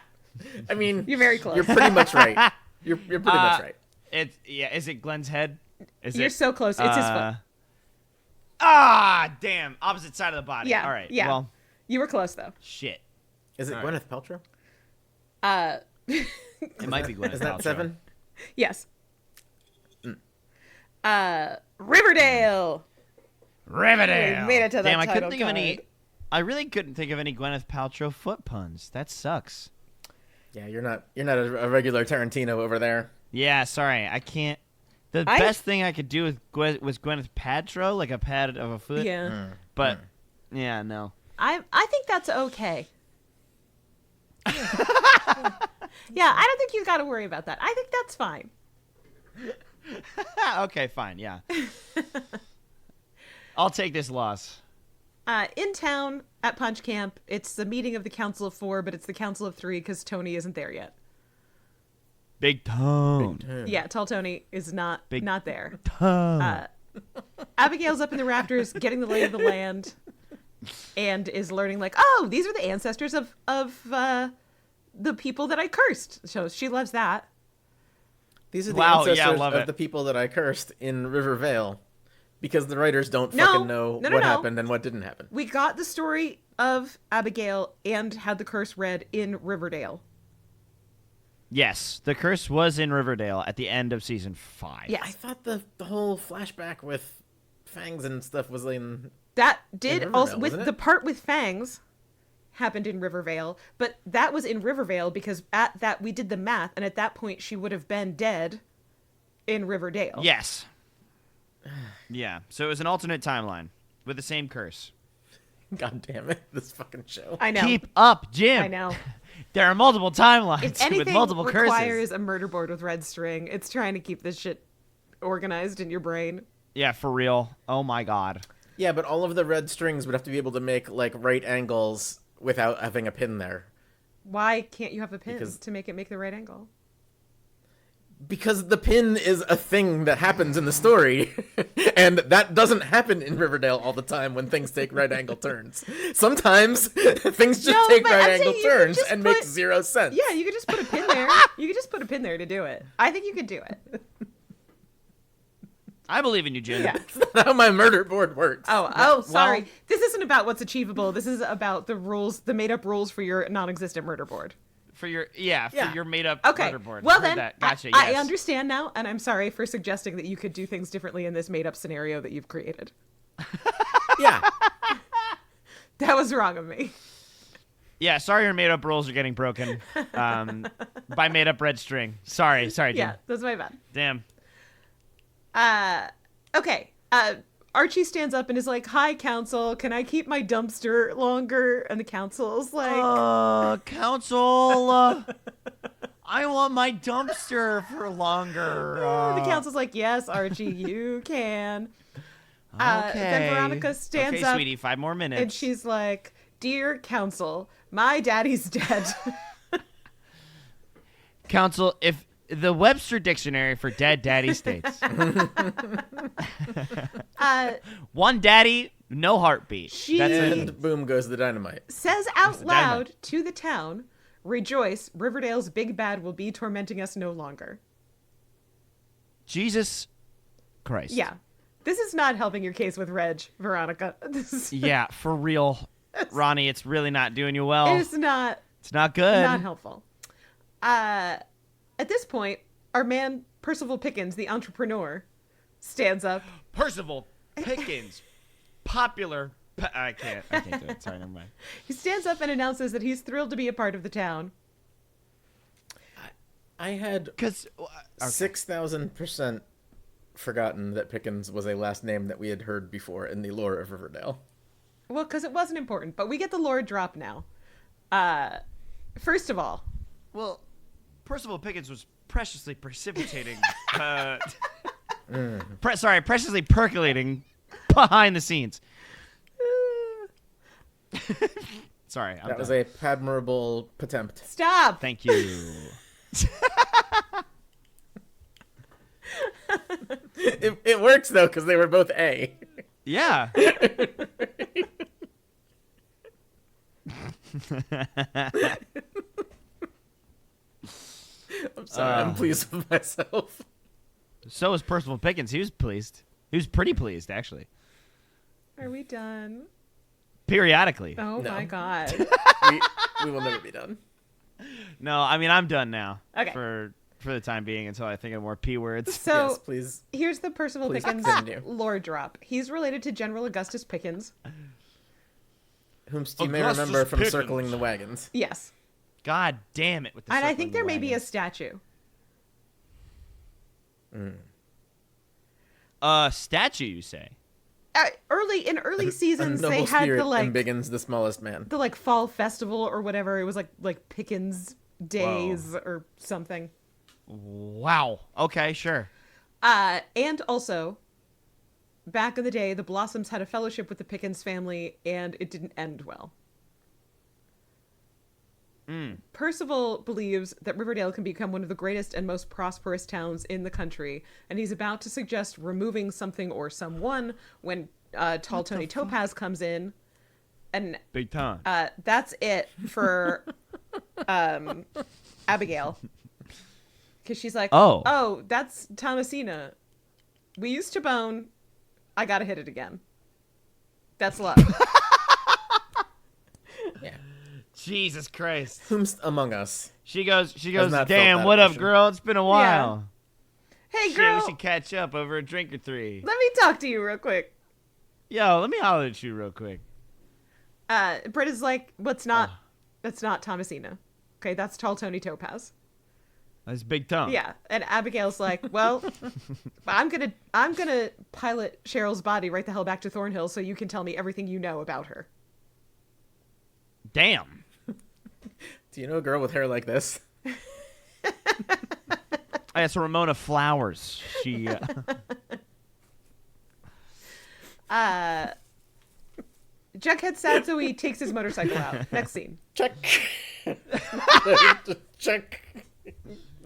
I mean, You're very close. You're pretty much right. You're pretty much right. Is it Glenn's head? You're so close. It's his foot. Damn. Opposite side of the body. Yeah. All right. Yeah. Well, You were close though. shit. Is it all right. Gwyneth Paltrow? It might be Gwyneth Is that Paltrow. 7? Yes. Riverdale. Riverdale. We made it to the Damn, I couldn't title think of any. card. I really couldn't think of any Gwyneth Paltrow foot puns. That sucks. Yeah, you're not a regular Tarantino over there. Yeah, sorry, I can't. The best thing I could do was Gwyneth Paltrow, like a pad of a foot. Yeah. But yeah, no. I think that's okay. Yeah, I don't think you got to worry about that. I think that's fine. Okay, fine. Yeah. I'll take this loss. In town at Punch Camp, it's the meeting of the Council of 4, but it's the Council of 3 because Tony isn't there yet. Big Tone. Yeah, Tall Tony is not there. Tone. Abigail's up in the rafters getting the lay of the land and is learning like, oh, these are the ancestors of the people that I cursed. So she loves that. These are the Wow, yeah, ancestors love of it. the people that I cursed in Riverdale. Because the writers don't No, fucking know no, what no. happened and what didn't happen. We got the story of Abigail and had the curse read in Riverdale. Yes, the curse was in Riverdale at the end of season 5. Yes. I thought the whole flashback with Fangs and stuff was in... That did Riverdale, also, with wasn't it? the part with Fangs happened in Rivervale, but that was in Rivervale because at that we did the math, and at that point she would have been dead in Riverdale. Yes. Yeah. So it was an alternate timeline with the same curse. God damn it, this fucking show. I know. Keep up, Jim. I know. There are multiple timelines If anything with multiple requires curses. a murder board with red string, it's trying to keep this shit organized in your brain. Yeah, for real. Oh my god. Yeah, but all of the red strings would have to be able to make, like, right angles without having a pin there. Why can't you have a pin Because- to make it make the right angle? Because the pin is a thing that happens in the story, and that doesn't happen in Riverdale all the time when things take right angle turns. Sometimes things just No, take but right I'm angle saying you could turns just and put- make zero sense. Yeah, you could just put a pin there. You could just put a pin there to do it. I think you could do it. I believe in you, Jim. Yeah. That's how my murder board works. Oh, sorry. well- This isn't about what's achievable. This is about the rules, the made-up rules for your non-existent murder board. For your Yeah. made up Okay. murderboard. Well Heard then, that. Gotcha. I Yes. understand now, and I'm sorry for suggesting that you could do things differently in this made-up scenario that you've created. Yeah. That was wrong of me. Yeah, sorry your made up rules are getting broken by made up red string. Sorry, Jim. Yeah, that's my bad. Damn. Okay. Archie stands up and is like, "Hi, council. Can I keep my dumpster longer?" And the council's like, Council, I want my dumpster for longer. the council's like, "Yes, Archie, you can." Then Veronica stands okay, up sweetie, 5 more minutes. and she's like, "Dear council, my daddy's dead." Council, if the Webster Dictionary for dead daddy states one daddy, no heartbeat. She- That's it. And boom goes the dynamite. Says out the loud dynamite. to the town, "Rejoice, Riverdale's big bad will be tormenting us no longer." Jesus Christ. Yeah. This is not helping your case with Reg, Veronica. This is, Yeah, for real. Ronnie, it's really not doing you well. it's not good. not helpful. At this point, our man Percival Pickens, the entrepreneur, stands up. Percival Pickens, popular. I can't do it. Sorry, never mind. He stands up and announces that he's thrilled to be a part of the town. I had Because 6,000% forgotten that Pickens was a last name that we had heard before in the lore of Riverdale. Well, because it wasn't important, but we get the lore drop now. First of all, well, Percival Pickens was preciously precipitating. Preciously percolating behind the scenes. Sorry, I'm That was done. a admirable attempt. stop. Thank you. It works though because they were both A. Yeah. I'm sorry. I'm pleased with myself. So was Percival Pickens. He was pleased. He was pretty pleased, actually. Are we done? Periodically. Oh No. my god. We will never be done. No, I mean, I'm done now. Okay. For the time being until I think of more P words. So Yes, please. here's the Percival Please Pickens continue. lore drop. He's related to General Augustus Pickens. Whom you may Augustus remember from Pickens. circling the wagons. Yes. God damn it with the And I circling think there the may be a wagons. statue. Statue, you say? In early seasons A they noble had spirit the like embiggens the smallest man. the like fall festival or whatever. It was like Pickens days or something. Wow. Okay, sure. And also, back in the day, the Blossoms had a fellowship with the Pickens family, and it didn't end well. Percival believes that Riverdale can become one of the greatest and most prosperous towns in the country, and he's about to suggest removing something or someone when Tall Tony Topaz comes in. And Big time. that's it for Abigail. Because she's like, oh, that's Thomasina. We used to bone. I gotta hit it again. That's love. Yeah. Jesus Christ. Whomst among us? She goes, not felt damn, that what up, emotion. girl? It's been a while. Hey, Shit, girl. we should catch up over a drink or three. Let me talk to you real quick. Yo, let me holler at you real quick. Britt is like, that's not Thomasina. Okay, that's Tall Tony Topaz. That's Big Tongue. Yeah, and Abigail's like, well, I'm gonna pilot Cheryl's body right the hell back to Thornhill so you can tell me everything you know about her. Damn. Do you know a girl with hair like this? That's Ramona Flowers. She. Jughead's sad, so he takes his motorcycle out. Next scene. Check. Check.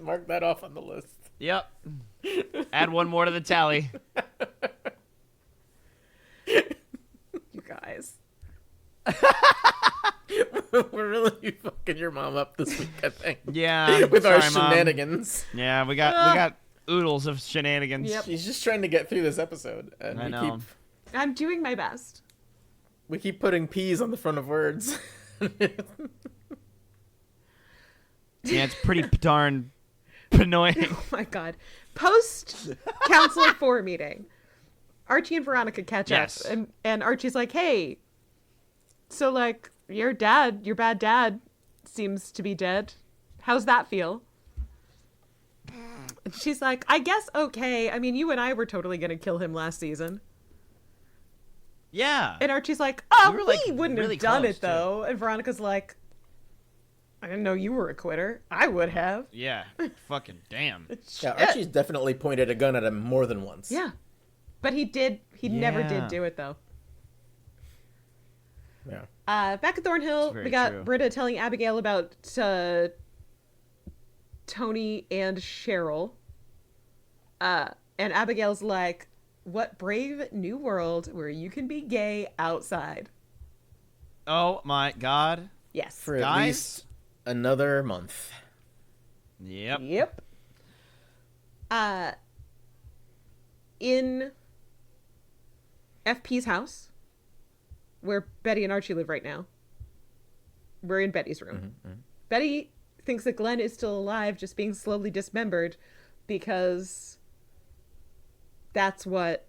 Mark that off on the list. Yep. Add one more to the tally. You guys. We're really fucking your mom up this week, I think. Yeah. With our sorry, Mom. shenanigans. Yeah, we got oodles of shenanigans. Yep. She's just trying to get through this episode, and I know. I'm doing my best. we keep putting P's on the front of words. Yeah, it's pretty darn annoying. Oh my god. Post Council of Four meeting, Archie and Veronica catch Yes. up, and Archie's like, hey, so like your bad dad seems to be dead. How's that feel? And she's like, I guess okay. I mean, you and I were totally gonna kill him last season. Yeah. And Archie's like, oh, We were, like, we wouldn't really have done close, it though. And Veronica's like, I didn't know you were a quitter. I would have. Yeah. Fucking damn. Yeah, Archie's definitely pointed a gun at him more than once. Yeah. But he never Yeah. did do it though. Yeah. Back at Thornhill, It's very we got true. Britta telling Abigail about Tony and Cheryl. And Abigail's like, what brave new world where you can be gay outside. Oh my god. Yes. For at Guys? least another month. Yep. Yep. In FP's house, where Betty and Archie live right now, we're in Betty's room. Betty thinks that Glenn is still alive, just being slowly dismembered, because that's what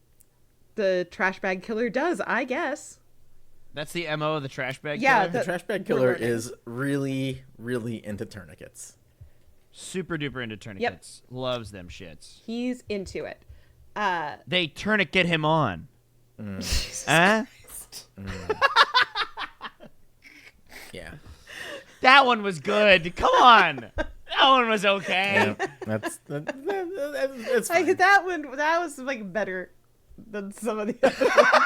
the trash bag killer does, I guess. That's the MO of the trash bag Yeah, killer? The trash bag killer is really, really into tourniquets. Super duper into tourniquets. Loves them shits. He's into it. They tourniquet him on. Jesus Huh? Yeah. That one was good. Come on. That one was okay. Yeah, that's Like, fine. that was like better than some of the other ones.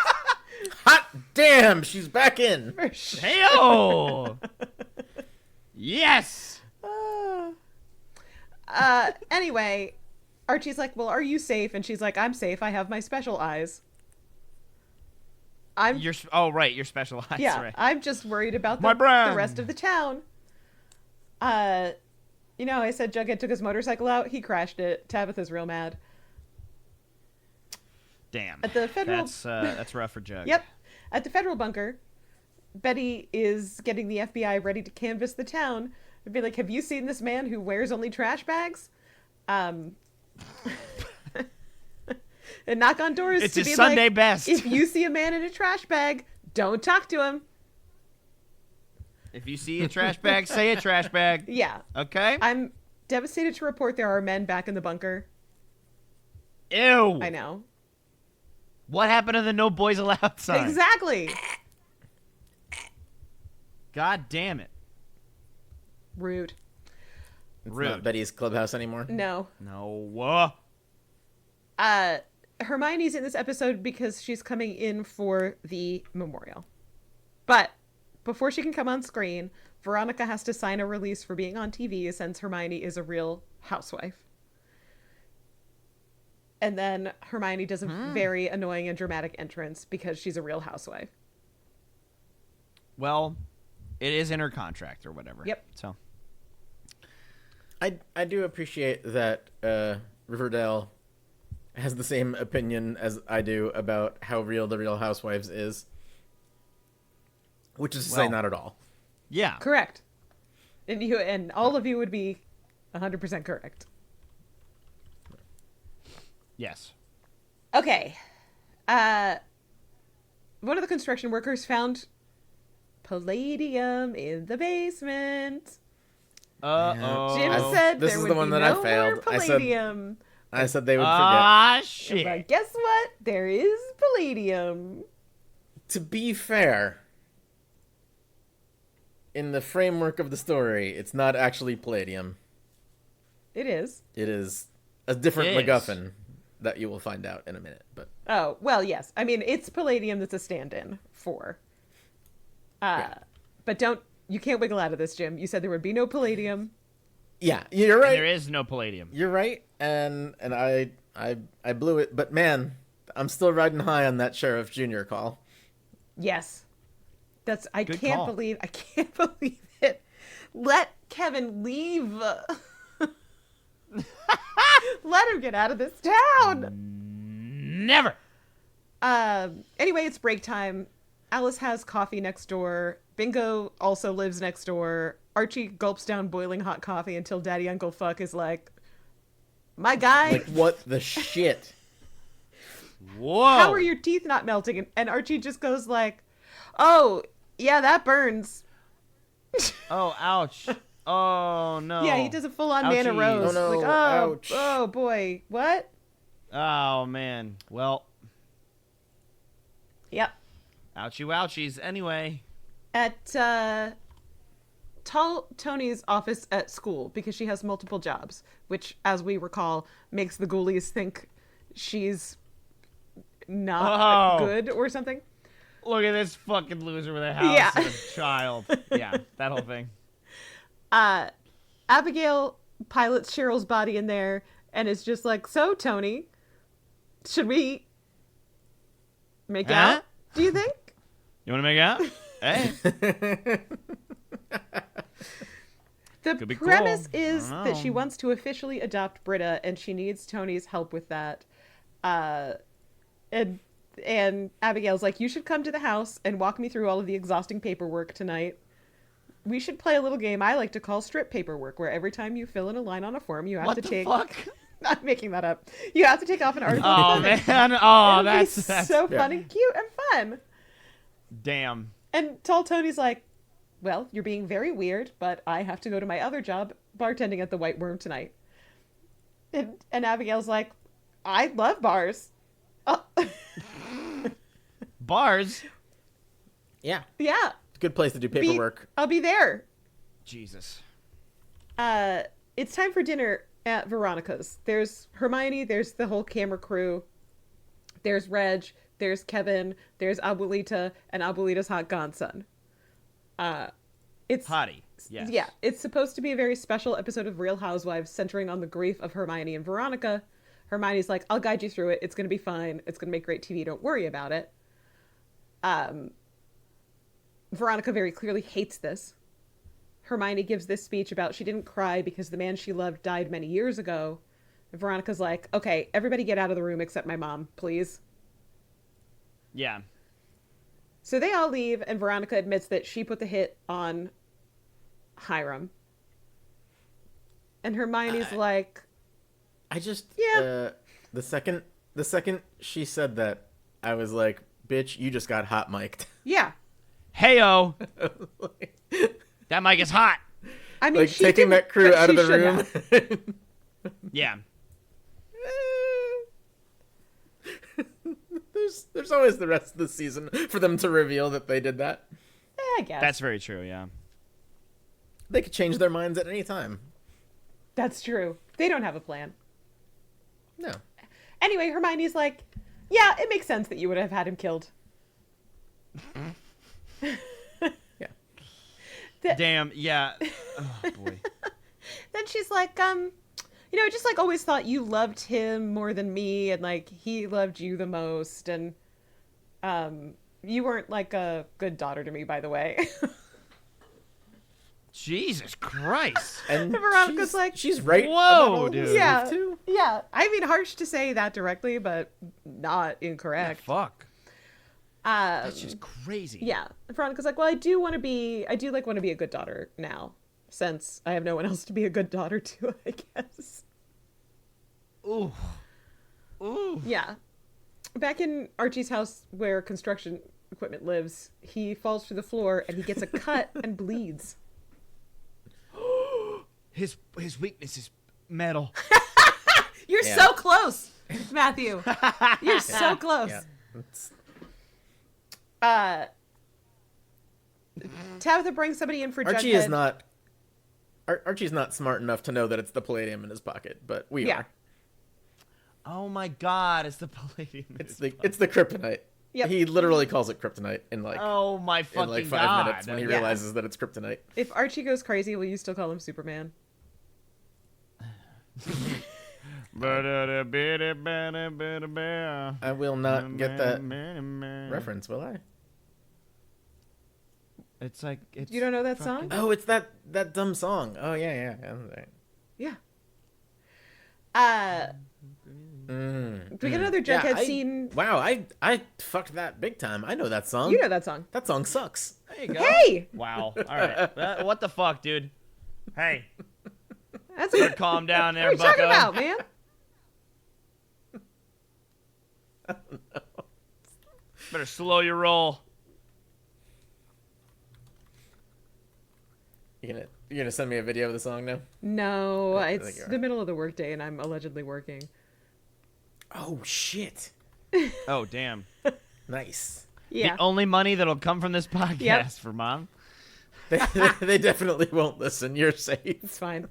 Hot damn, she's back in. For sure. Hey-o! Yes! Anyway, Archie's like, well, are you safe? And she's like, I'm safe. I have my special eyes. Your special eyes. Yeah, Right. I'm just worried about My the brand. rest of the town. You know, I said Jughead took his motorcycle out. He crashed it. Tabitha's real mad. Damn. At the federal... That's rough for Jug. Yep. At the federal bunker, Betty is getting the FBI ready to canvass the town. And be like, have you seen this man who wears only trash bags? And knock on doors It's to his be Sunday like, best. if you see a man in a trash bag, don't talk to him. If you see a trash bag, say a trash bag. Yeah. Okay? I'm devastated to report there are men back in the bunker. Ew. I know. What happened to the no boys allowed sign? Exactly. God damn it. Rude. It's Rude. not Betty's clubhouse anymore. No. No. Hermione's in this episode because she's coming in for the memorial. But before she can come on screen, Veronica has to sign a release for being on TV since Hermione is a real housewife. And then Hermione does a very annoying and dramatic entrance because she's a real housewife. Well, it is in her contract or whatever. Yep. So I do appreciate that Riverdale has the same opinion as I do about how real the Real Housewives is. Which is to say, Well. not at all. yeah. Correct. And all of you would be 100% correct. Yes. Okay. One of the construction workers found palladium in the basement. Uh-oh. Jim I- said this there is would the one be that no I failed. more palladium. I said they would forget. Ah, shit. But guess what? There is palladium. To be fair, in the framework of the story, it's not actually palladium. It is. It is a different It is. MacGuffin that you will find out in a minute. But Oh, well, yes. I mean, it's palladium that's a stand-in for. But you can't wiggle out of this, Jim. You said there would be no palladium. yeah, you're And right. there is no palladium. You're right, and I blew it. But man, I'm still riding high on that Sheriff Jr. call. Yes. I Good can't call. believe it. Let Kevin leave. Let him get out of this town. Never. Anyway, it's break time. Alice has coffee next door. Bingo also lives next door. Archie gulps down boiling hot coffee until Daddy Uncle Fuck is like, my guy, Like, what the shit? Whoa. how are your teeth not melting? And Archie just goes like, oh, yeah, that burns. Oh, ouch. Oh, no. Yeah, he does a full-on Nana Ouchies. Rose. Oh, no, Like, ouch. oh boy, what? Oh, man. Well, Yep. ouchie wouchies. Anyway. At Tall Tony's office at school, because she has multiple jobs, which, as we recall, makes the ghoulies think she's not Oh. good or something. Look at this fucking loser with a house Yeah. and a child. Yeah, that whole thing. Abigail pilots Cheryl's body in there and is just like, so, Tony, should we make Huh? out, do you think? You want to make out? Hey. The Could be premise cool. is I don't that she know. wants to officially adopt Britta, and she needs Tony's help with that. And Abigail's like, you should come to the house and walk me through all of the exhausting paperwork tonight. We should play a little game I like to call strip paperwork, where every time you fill in a line on a form, you have What to the take. fuck? I'm making that up. You have to take off an article. Oh, of clothing. man. Oh, It'll be that's so yeah. fun and cute and fun. damn. And Tall Tony's like, well, you're being very weird, but I have to go to my other job, bartending at the White Worm tonight. And Abigail's like, I love bars. Oh. Bars? Yeah, Yeah, good place to do paperwork. I'll be there. Jesus. It's time for dinner at Veronica's. There's Hermione, there's the whole camera crew, there's Reg, there's Kevin, there's Abuelita, and Abuelita's hot godson. It's Potty. Yes. Yeah, it's supposed to be a very special episode of Real Housewives centering on the grief of Hermione and Veronica. Hermione's like, I'll guide you through it. It's going to be fine. It's going to make great TV. Don't worry about it. Veronica very clearly hates this. Hermione gives this speech about she didn't cry because the man she loved died many years ago. And Veronica's like, okay, everybody get out of the room except my mom, please. Yeah. So they all leave, and Veronica admits that she put the hit on Hiram. And Hermione's like, I just Yeah. The second she said that, I was like, bitch, you just got hot mic'd. yeah. Heyo. That mic is hot. I mean, Like she taking didn't, that crew but out she of the should room. have. Yeah. There's always the rest of the season for them to reveal that they did that. I guess. That's very true, yeah. They could change their minds at any time. That's true. They don't have a plan. No. Anyway, Hermione's like, yeah, it makes sense that you would have had him killed. Yeah. Damn, yeah. Oh, boy. Then she's like, you know, I just like always thought you loved him more than me, and like he loved you the most, and you weren't like a good daughter to me, by the way. Jesus Christ. And Veronica's like, she's right. Whoa, about all this dude. stuff, yeah, too. yeah. I mean, harsh to say that directly, but not incorrect. Fuck. That's just crazy. Yeah. Veronica's like, well, I do want to be a good daughter now, since I have no one else to be a good daughter to, I guess. Ooh. Ooh. Yeah. Back in Archie's house where construction equipment lives, he falls through the floor and he gets a cut and bleeds. His weakness is metal. You're Yeah. so close, Matthew. You're so close. Yeah. It's- Tabitha brings somebody in for Archie Jughead. is not. Archie's not smart enough to know that it's the palladium in his pocket, but we Yeah. are. Oh my god, it's the palladium. It's the kryptonite. Yep. He literally calls it kryptonite in like Oh my fucking in like 5 god. minutes when he Yeah. realizes that it's kryptonite. If Archie goes crazy, will you still call him Superman? I will not get that reference, will I? It's like it's You don't know that song? Oh, it's that dumb song. Oh yeah. Yeah. Mm. We get another Yeah, Jughead scene. Wow, I fucked that big time. I know that song. You know that song. That song sucks. There you go. Hey! Wow. All right. What the fuck, dude? Hey, That's what calm down there, are you bucko. talking about, man? Better slow your roll. You're gonna send me a video of the song now? No, I think it's you are. the middle of the workday and I'm allegedly working. Oh shit. Oh damn. Nice. Yeah. The only money that'll come from this podcast Yep. for mom. They definitely won't listen. You're safe. It's fine.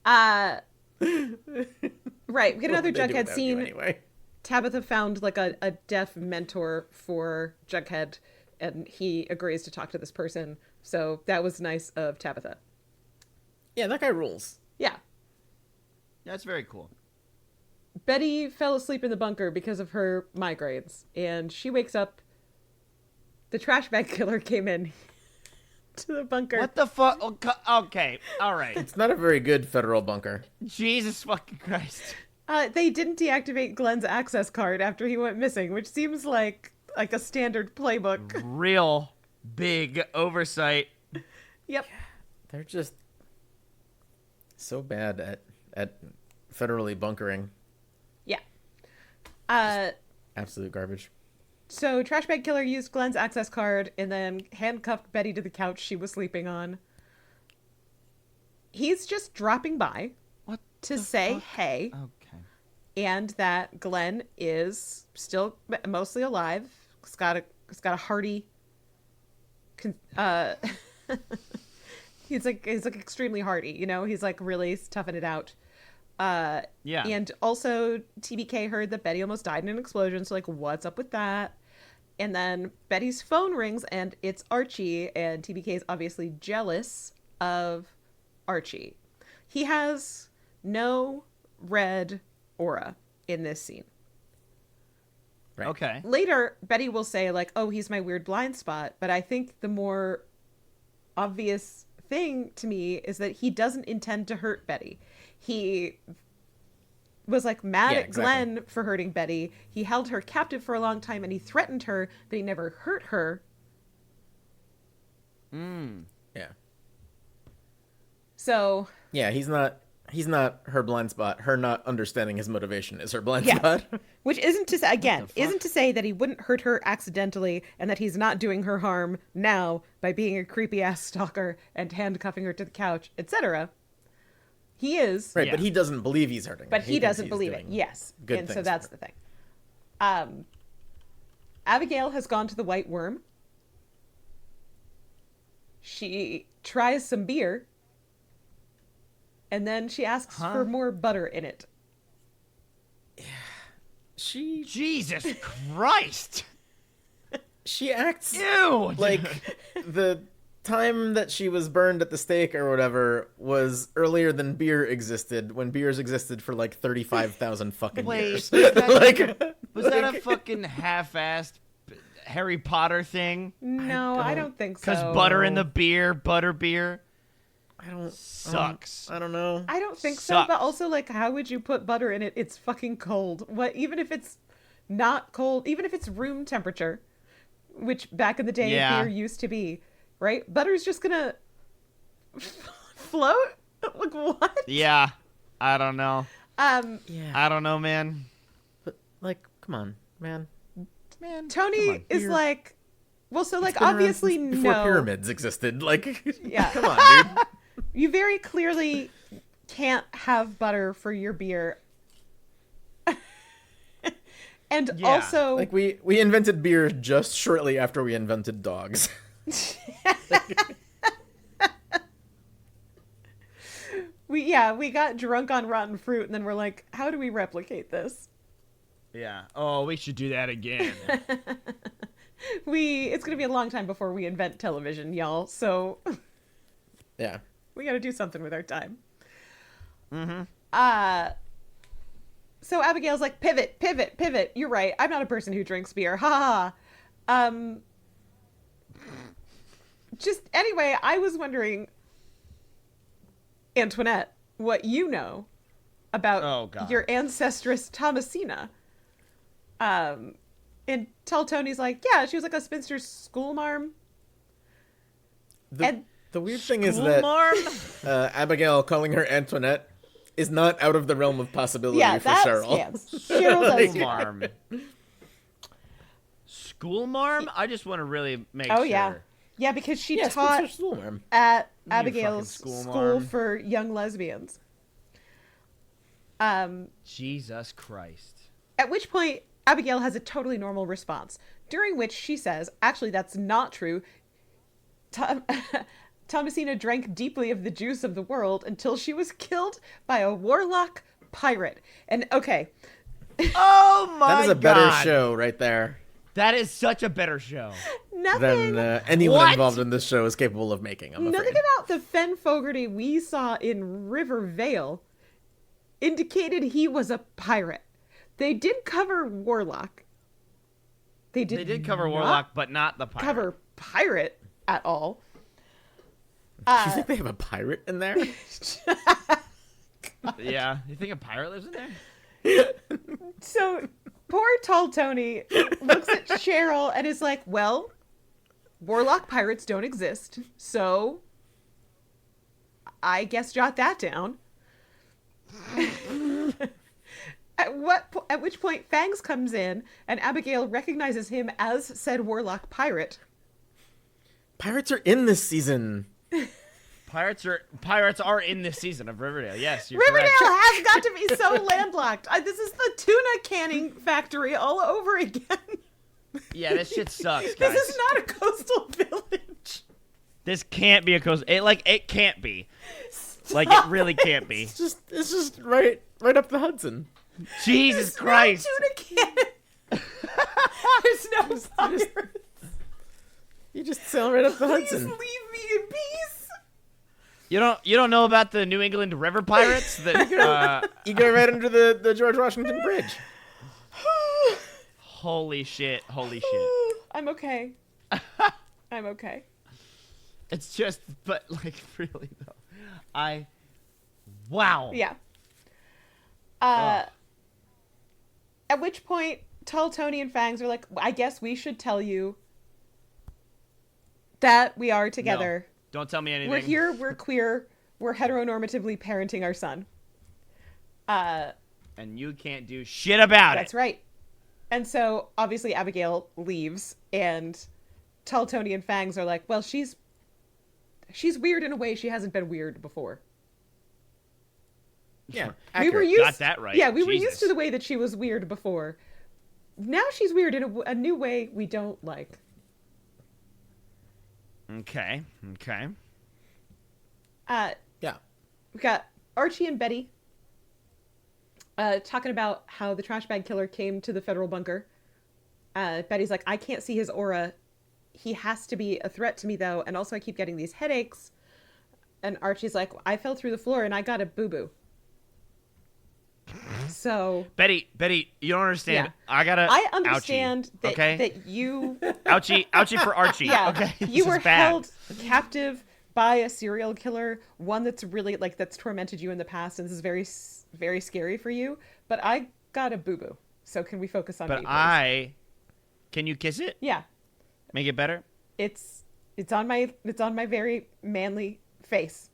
Right, we get another What would they do Jughead without you scene. anyway. Tabitha found like a deaf mentor for Jughead, and he agrees to talk to this person. So that was nice of Tabitha. Yeah, that guy rules. Yeah. That's very cool. Betty fell asleep in the bunker because of her migraines, and she wakes up. The trash bag killer came in to the bunker. What the fuck? Okay. All right. It's not a very good federal bunker. Jesus fucking Christ. They didn't deactivate Glenn's access card after he went missing, which seems like a standard playbook. Real big oversight. Yep. They're just so bad at federally bunkering. Yeah. Absolute garbage. So trash bag killer used Glenn's access card and then handcuffed Betty to the couch she was sleeping on. He's just dropping by What to the say fuck? hey, Okay. and that Glenn is still mostly alive. He's got a hearty. He's like extremely hearty. You know, he's like really toughing it out. Yeah. And also, TBK heard that Betty almost died in an explosion. So, like, what's up with that? And then Betty's phone rings, and it's Archie. And TBK is obviously jealous of Archie. He has no red aura. in this scene. Right. Okay. Later, Betty will say, like, oh, he's my weird blind spot. But I think the more obvious thing to me is that he doesn't intend to hurt Betty. He was, like, mad at Glenn for hurting Betty. He held her captive for a long time, and he threatened her, but he never hurt her. Yeah. So... Yeah, he's not her blind spot. Her not understanding his motivation is her blind spot. Which isn't to say, again, isn't to say that he wouldn't hurt her accidentally and that he's not doing her harm now by being a creepy ass stalker and handcuffing her to the couch, etc. He is. Right, but he doesn't believe he's hurting her. But he doesn't believe it, yes. Good and so things that's for the thing. Abigail has gone to the White Worm. She tries some beer. And then she asks for more butter in it. Jesus Christ! She acts Ew! like the time that she was burned at the stake or whatever was earlier than beer existed, when beers existed for like 35,000 fucking years. Was that a fucking half-assed Harry Potter thing? No, I don't think so. Because butter in the beer, butter beer. Sucks. I don't know. I don't think so, but also, like, how would you put butter in it? It's fucking cold. What? Even if it's not cold, even if it's room temperature, which back in the day beer used to be, right? Butter's just gonna float? Like, what? Yeah. I don't know. Yeah. I don't know, man. But, like, come on, man. Tony is like, well, so, like, obviously, before no. pyramids existed. Like, Yeah. come on, dude. You very clearly can't have butter for your beer. And also... Like, we invented beer just shortly after we invented dogs. We got drunk on rotten fruit, and then we're like, how do we replicate this? Yeah. Oh, we should do that again. It's going to be a long time before we invent television, y'all, so... Yeah. We got to do something with our time. Mm-hmm. So Abigail's like, pivot. You're right. I'm not a person who drinks beer. Ha ha. Just anyway, I was wondering, Antoinette, what you know about your ancestress Thomasina. And tell Tony's like, yeah, she was like a spinster schoolmarm. The weird thing is that Abigail calling her Antoinette is not out of the realm of possibility for Cheryl. Yeah, Cheryl does. Schoolmarm. Schoolmarm? I just want to really make sure. Oh, yeah. Yeah, because she taught schoolmarm at Abigail's school for young lesbians. Jesus Christ. At which point, Abigail has a totally normal response, during which she says, actually, that's not true. Thomasina drank deeply of the juice of the world until she was killed by a warlock pirate. And, okay. Oh, my God. That is a better show right there. That is such a better show. Nothing. Than anyone involved in this show is capable of making, I'm afraid. Nothing about the Fen Fogarty we saw in Riverdale indicated he was a pirate. They did cover warlock. They did cover warlock, but not the pirate. Cover pirate at all. Do you think they have a pirate in there? Yeah. You think a pirate lives in there? So, poor tall Tony looks at Cheryl and is like, well, warlock pirates don't exist, so I guess jot that down. At which point Fangs comes in and Abigail recognizes him as said warlock pirate. Pirates are in this season. Pirates are in this season of Riverdale. Yes, you're Riverdale correct. has got to be so landlocked. This is the tuna canning factory all over again. Yeah, this shit sucks, guys. This is not a coastal village. This can't be a coastal. It can't be. Stop like it really can't be. It's just right up the Hudson. Jesus Christ! No tuna canning. There's no pirates. You just sail right up the Please Hudson. leave me in peace. You don't know about the New England River Pirates? That You go right under the George Washington Bridge. Holy shit! I'm okay. I'm okay. It's just, but like really though, wow. Yeah. At which point, Tall Tony and Fangs are like, I guess we should tell you that we are together. No, don't tell me anything. We're here, we're queer, we're heteronormatively parenting our son. And you can't do shit about That's right. And so, obviously, Abigail leaves, and Tall Tony and Fangs are like, well, she's weird in a way she hasn't been weird before. Yeah, We were accurate. used, Got that right. Yeah, we were Jesus. used to the way that she was weird before. Now she's weird in a new way we don't like. Okay. Yeah. We've got Archie and Betty talking about how the trash bag killer came to the federal bunker. Betty's like, I can't see his aura. He has to be a threat to me, though, and also I keep getting these headaches. And Archie's like, I fell through the floor and I got a boo-boo. So Betty, you don't understand. Yeah. I understand ouchie, that okay? that you ouchie for Archie. yeah Okay. you This were is bad. held captive by a serial killer, one that's really that's tormented you in the past, and this is very very scary for you. But I got a boo boo, so can we focus on But me, please? Can you kiss it? Yeah, Make it better. it's on my very manly face.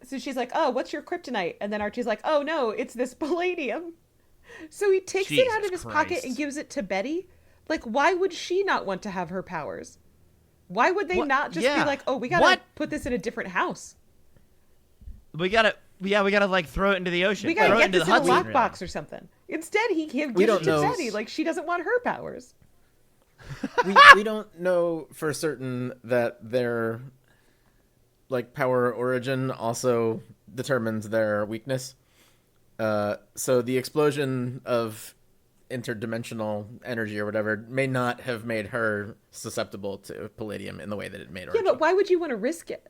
So she's like, oh, what's your kryptonite? And then Archie's like, oh, no, it's this palladium. So he takes it out of his pocket Christ. and gives it to Betty. Like, why would she not want to have her powers? Why would they What? not just Yeah. be like, oh, we gotta What? put this in a different house? We gotta like throw it into the ocean. We gotta throw it get into this the in a Hudson, lockbox or something. Instead, he gives it don't to know. Betty. Like, she doesn't want her powers. we don't know for certain that their like power origin also determines their weakness. So the explosion of interdimensional energy or whatever may not have made her susceptible to palladium in the way that it made Archie. Yeah, but why would you want to risk it?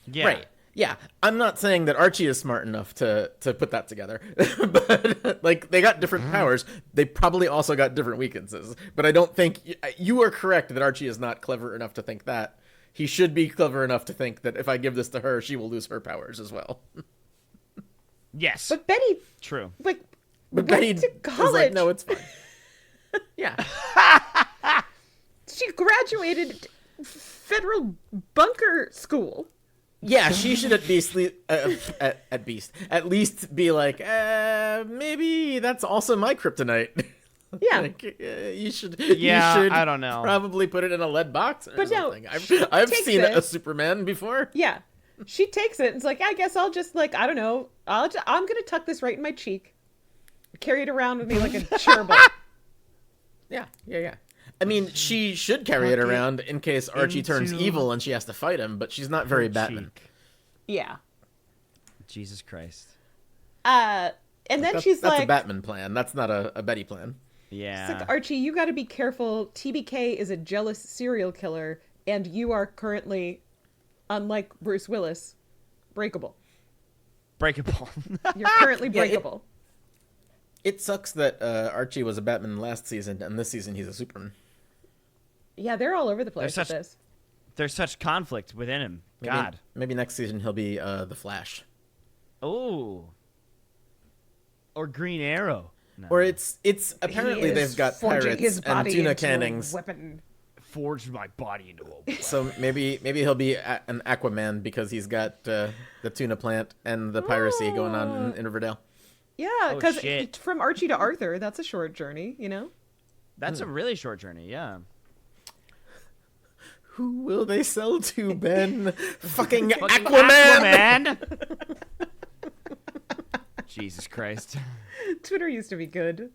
Yeah. Right. Yeah, I'm not saying that Archie is smart enough to put that together, but like they got different powers. They probably also got different weaknesses. But I don't think you are correct that Archie is not clever enough to think that. He should be clever enough to think that if I give this to her, she will lose her powers as well. Yes. But Betty, True. like, But went Betty to is college. like, no, it's fine. Yeah. She graduated federal bunker school. Yeah, she should at least be like, maybe that's also my kryptonite. Yeah. Like, you should. Yeah, you should I don't know. Probably put it in a lead box or But no, something. she I've takes seen it. a Superman before. Yeah. She takes it and it's like, I guess I'll just like, I don't know. I'm going to tuck this right in my cheek. Carry it around with me like a gerbil. Yeah. I mean, she should carry it around in case Archie turns into evil and she has to fight him, but she's not very Batman. Cheek. Yeah. Jesus Christ. And then That's she's a like, Batman plan. That's not a Betty plan. Yeah. it's like, Archie, you got to be careful. TBK is a jealous serial killer, and you are currently, unlike Bruce Willis, breakable. Breakable. You're currently Yeah, breakable. It sucks that Archie was a Batman last season, and this season he's a Superman. Yeah, they're all over the place with this. There's such conflict within him. God. Maybe next season he'll be the Flash. Oh. Or Green Arrow. No. Or it's apparently He is they've got forging his pirates and body tuna into a cannons. weapon. Forged my body into a weapon. So maybe he'll be an Aquaman because he's got the tuna plant and the piracy going on in Riverdale. Yeah, because shit. from Archie to Arthur, that's a short journey, you know? That's a really short journey, yeah. Who will they sell to, Ben? Fucking Fucking Aquaman! Jesus Christ. Twitter used to be good.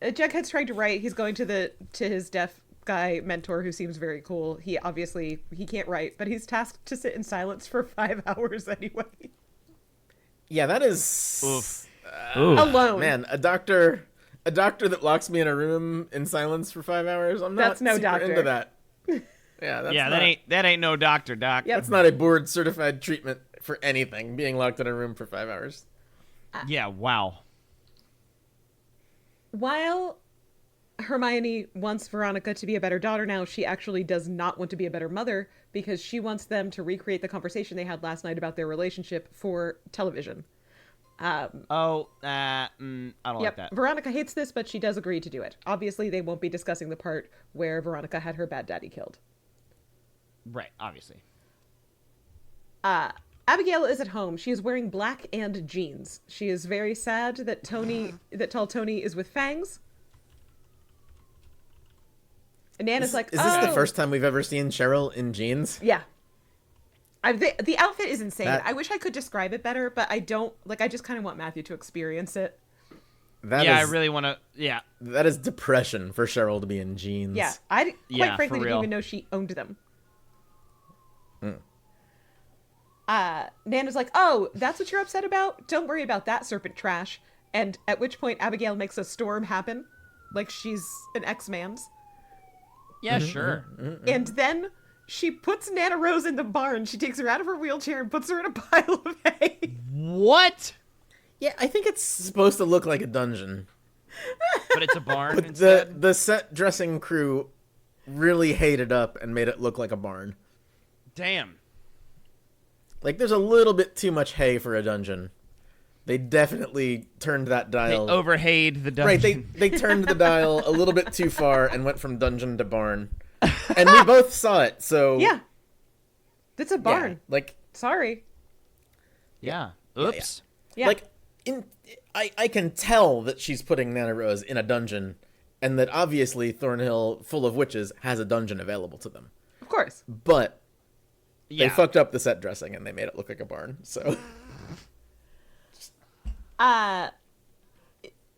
Jughead's trying to write. He's going to his deaf guy mentor who seems very cool. He can't write, but he's tasked to sit in silence for 5 hours anyway. Yeah, that is Oof. Alone. man. A doctor a doctor that locks me in a room in silence for 5 hours. I'm not That's no super doctor. into that. Yeah, that's yeah, not, that ain't no doctor, doc. Yep. that's not a board certified treatment for anything. Being locked in a room for 5 hours. Yeah, wow. While Hermione wants Veronica to be a better daughter now, she actually does not want to be a better mother because she wants them to recreate the conversation they had last night about their relationship for television. I don't like that. Veronica hates this, but she does agree to do it. Obviously, they won't be discussing the part where Veronica had her bad daddy killed. Right, obviously. Abigail is at home. She is wearing black and jeans. She is very sad that tall Tony is with Fangs. And Nana's like, Is this the first time we've ever seen Cheryl in jeans? Yeah. The outfit is insane. That- I wish I could describe it better, but I don't. Like, I just kind of want Matthew to experience it. I really want to. Yeah. That is depression for Cheryl to be in jeans. Yeah. I quite frankly for didn't real. even know she owned them. Nana's like, oh, that's what you're upset about? Don't worry about that, serpent trash. And at which point Abigail makes a storm happen. Like she's an X-Man's. Yeah, sure. And then she puts Nana Rose in the barn. She takes her out of her wheelchair and puts her in a pile of hay. What? Yeah, I think it's supposed to look like a dungeon. But it's a barn But instead? the set dressing crew really hated up and made it look like a barn. Damn. Like, there's a little bit too much hay for a dungeon. They definitely turned that They dial. overhayed the dungeon. Right, they turned the dial a little bit too far and went from dungeon to barn. And we both saw it, so... Yeah. It's a barn. Yeah, like, Sorry. Yeah. Oops. Yeah. like I can tell that she's putting Nana Rose in a dungeon, and that obviously Thornhill, full of witches, has a dungeon available to them. Of course. But Yeah. they fucked up the set dressing and they made it look like a barn. So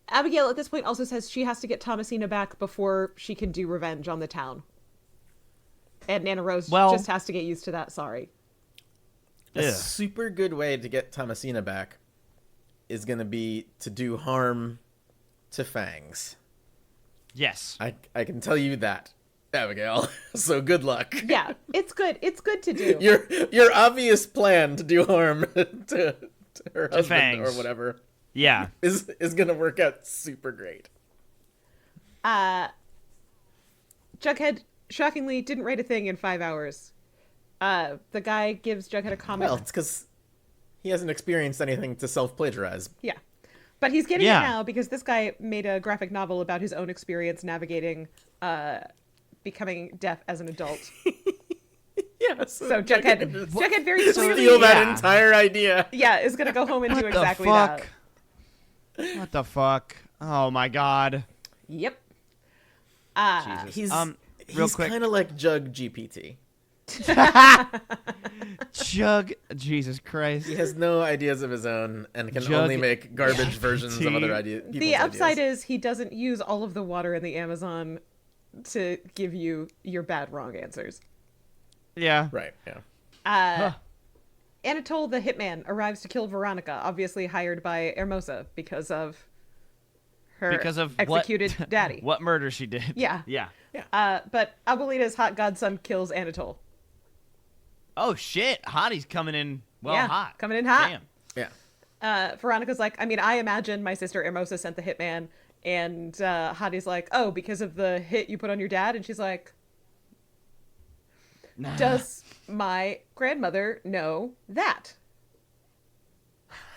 Abigail at this point also says she has to get Thomasina back before she can do revenge on the town. And Nana Rose just has to get used to that, sorry. a Ugh. super good way to get Thomasina back is going to be to do harm to Fangs. Yes. I can tell you that, Abigail. So good luck. Yeah, it's good. It's good to do. Your obvious plan to do harm to her husband Fangs. or whatever Yeah. is going to work out super great. Jughead, shockingly, didn't write a thing in 5 hours. The guy gives Jughead a comic. Well, it's because he hasn't experienced anything to self-plagiarize. Yeah. But he's getting Yeah. it now because this guy made a graphic novel about his own experience navigating becoming deaf as an adult. Yeah, So Jughead very clearly steal that Yeah. entire idea. is going to go home and do What exactly the fuck? that. What the fuck? Oh my god. Yep. Jesus. He's real he's quick. kind of like Jug GPT. Jug. Jesus Christ. He has no ideas of his own and can Jug only make garbage versions of other ideas. The upside is he doesn't use all of the water in the Amazon to give you your bad wrong answers. Yeah. right. Yeah. Anatole the hitman arrives to kill Veronica, obviously hired by Hermosa because of her executed what, daddy. What murder she did. Yeah. Yeah. But Abuelita's hot godson kills Anatole. Oh shit. Hottie's coming in. Well, Yeah, hot. coming in hot. Damn. Yeah. Veronica's like, I mean, I imagine my sister Hermosa sent the hitman, and Hottie's like, oh, because of the hit you put on your dad? And she's like, Nah. does my grandmother know that?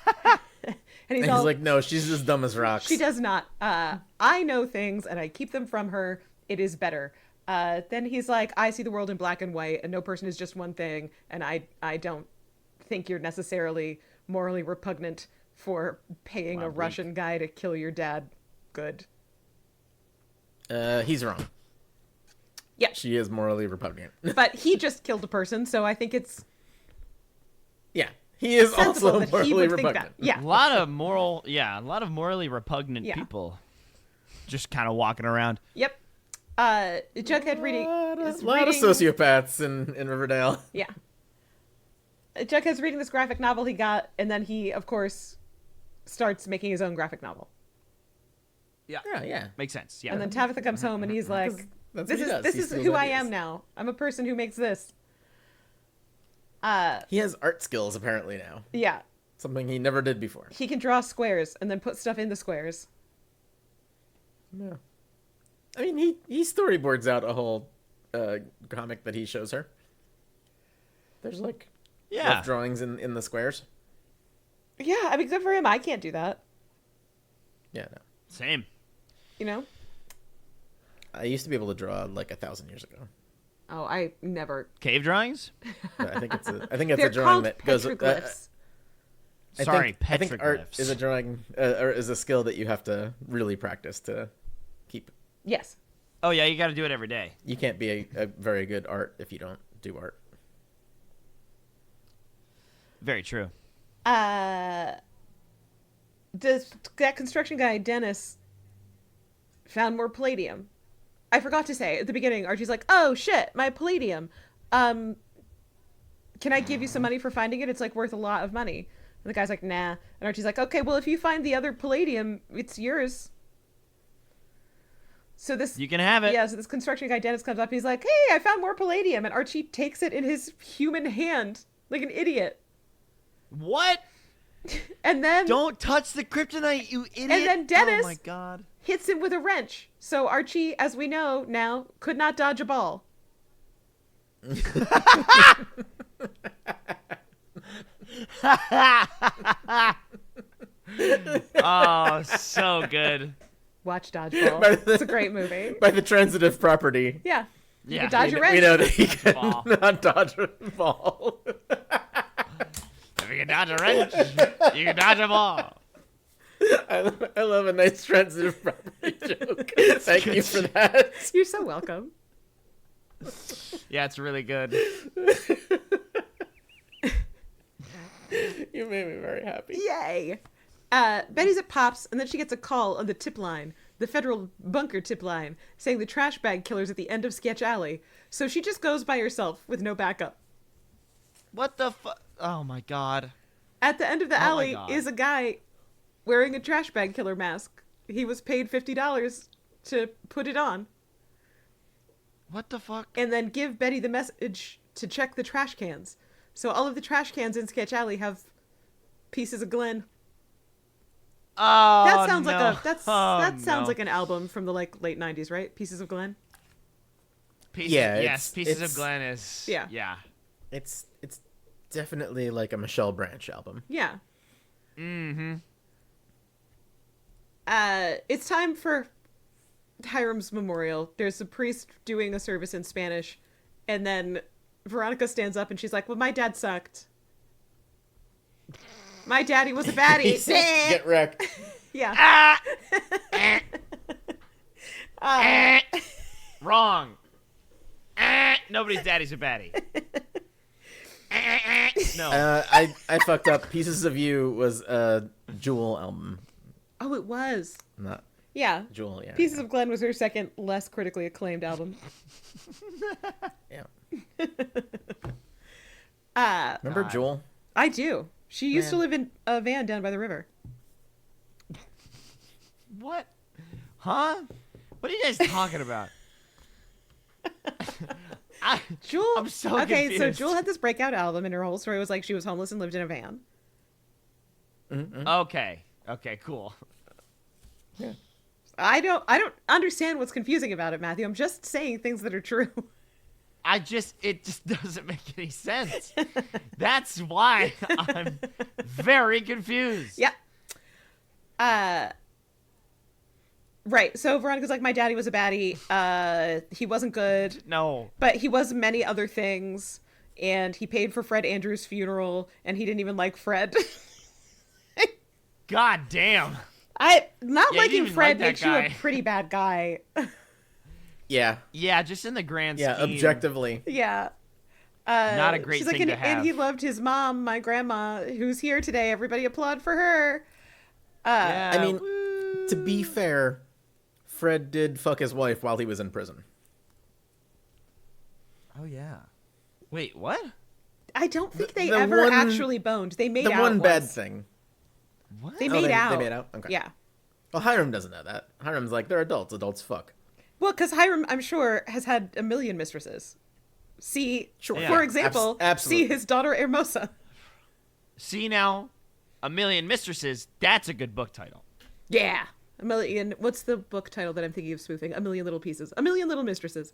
And And he's like, no, she's just dumb as rocks. she does not. I know things, and I keep them from her. It is better. Then he's like, I see the world in black and white, and no person is just one thing, and I don't think you're necessarily morally repugnant for paying a Russian guy to kill your dad. Good. He's wrong. Yeah. She is morally repugnant. But he just killed a person, so I think it's Yeah. He is sensible also that he morally would think repugnant. that. Yeah. A lot of morally repugnant Yeah. people just kind of walking around. Yep. Jughead reading. A lot of sociopaths in Riverdale. Yeah. Jughead's reading this graphic novel he got, and then he, of course, starts making his own graphic novel. Yeah. Yeah. Makes sense. Yeah. And then Tabitha comes home and he's like, That's "This what he does. this He is steals who I ideas. am now. I'm a person who makes this." He has art skills apparently now. Yeah, Something he never did before. he can draw squares and then put stuff in the squares. Yeah. I mean, he storyboards out a whole comic that he shows her. There's like rough drawings in the squares. Yeah, I mean, good for him. I can't do that. Yeah, no. Same. You know? I used to be able to draw like 1,000 years ago. Oh, I never. Cave drawings? But I think it's a They're drawing called that goes. petroglyphs. Sorry, I think art petroglyphs. is a drawing or is a skill that you have to really practice to keep. Yes. Oh, yeah, you got to do it every day. You can't be a very good art if you don't do art. Very true. That construction guy, Dennis, found more palladium. I forgot to say at the beginning, Archie's like, "Oh shit, my palladium. Can I give you some money for finding it? It's like worth a lot of money." And the guy's like, "Nah." And Archie's like, "Okay, well if you find the other palladium, it's yours." So this You can have it. Yeah, so this construction guy Dennis comes up, he's like, "Hey, I found more palladium," and Archie takes it in his human hand like an idiot. What? And then Don't touch the kryptonite, you idiot. And then Dennis- Oh, my God. hits him with a wrench. So Archie, as we know now, could not dodge a ball. Oh, so good. Watch Dodgeball. It's a great movie. By the transitive property, Yeah. You Yeah. can dodge a we wrench. know that he Ball. cannot dodge a ball. If you can dodge a wrench, you can dodge a ball. I love a nice transitive property joke. Thank you for that. You're so welcome. Yeah, it's really good. You made me very happy. Yay. Betty's at Pop's, and then she gets a call on the tip line, the federal bunker tip line, saying the trash bag killer's at the end of Sketch Alley. So she just goes by herself with no backup. What the fuck? Oh, my God. At the end of the Oh my alley God. is a guy wearing a trash bag killer mask. He was paid $50 to put it on What the fuck? and then give Betty the message to check the trash cans. So all of the trash cans in Sketch Alley have pieces of Glenn. Oh, That sounds like no. that sounds no. like an album from the late 90s, right? Pieces of Glenn. Pieces, Yeah, yes, Pieces it's- of Glenn is... Yeah. Yeah. It's definitely like a Michelle Branch album. Yeah. Mm-hmm. It's time for Hiram's memorial. There's a priest doing a service in Spanish, and then Veronica stands up and she's like, "Well, my dad sucked. My daddy was a baddie." Get wrecked. Yeah. Wrong. Nobody's daddy's a baddie. No. I fucked up. Pieces of You was a Jewel album. Oh, it was. Not Yeah. Jewel, yeah. Pieces of Glenn was her second, less critically acclaimed album. Yeah. Uh, Remember Jewel? I do. She used to Man. live in a van down by the river. What? Huh? What are you guys talking about? Jewel. I'm so okay. So confused. Jewel had this breakout album, and her whole story was like she was homeless and lived in a van. Okay. Okay, cool. Yeah. I don't understand what's confusing about it, Matthew. I'm just saying things that are true. It just doesn't make any sense. That's why I'm very confused. Yeah. Right. So Veronica's like, my daddy was a baddie. He wasn't good, No. but he was many other things. And he paid for Fred Andrews' funeral, and he didn't even like Fred. God damn. Not Yeah, you didn't liking even Fred like that makes you a guy. pretty bad guy. Yeah. Yeah, just in the grand Yeah, scheme. objectively. Yeah. Not a great she's thing like, to and he have. loved his mom, my grandma, who's here today. Everybody applaud for her. Yeah, I mean, woo. to be fair, Fred did fuck his wife while he was in prison. Oh, yeah. Wait, what? I don't think they The ever one- actually boned. They made The out one bad once. thing. What? They Oh, made out. They made out? Okay. Yeah. Well, Hiram doesn't know that. Hiram's like, they're adults. Adults fuck. Well, because Hiram, I'm sure, has had a million mistresses. See, Sure. Yeah. for example, Absolutely. see his daughter Hermosa. See now, A Million Mistresses. That's a good book title. Yeah. A million. What's the book title that I'm thinking of spoofing? A Million Little Pieces. A Million Little Mistresses.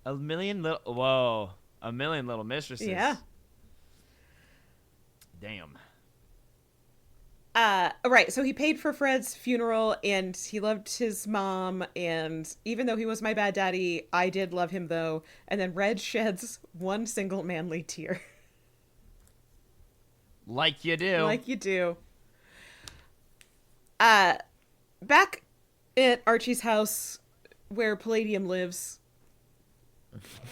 A million little. Whoa. A Million Little Mistresses. Yeah. Damn. Right. So he paid for Fred's funeral and he loved his mom. And even though he was my bad daddy, I did love him though. And then Red sheds one single manly tear. Like you do. Like you do. Back at Archie's house where Palladium lives,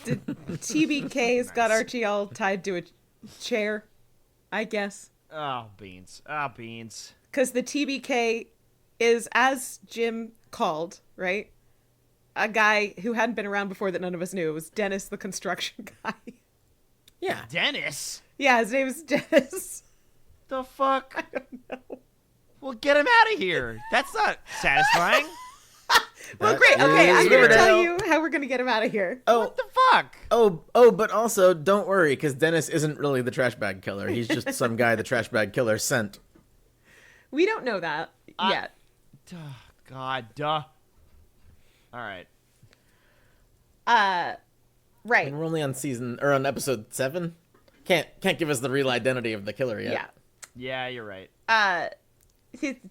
the TBK's got Archie all tied to a chair, I guess. Oh, beans. Oh, beans. Because the TBK is, as Jim called, right? A guy who hadn't been around before that none of us knew. It was Dennis, the construction guy. Yeah. Dennis? Yeah, his name is Dennis. The fuck? I don't know. Well, get him out of here. That's not satisfying. Well, That great. Okay, is I'm going to tell Riverdale. you how we're going to get him out of here. Oh, What the fuck? but also don't worry, because Dennis isn't really the trash bag killer. He's just some guy the trash bag killer sent. We don't know that yet. Duh. God, duh. All right. Right. And we're only on episode 7. Can't give us the real identity of the killer yet. Yeah. Yeah, you're right.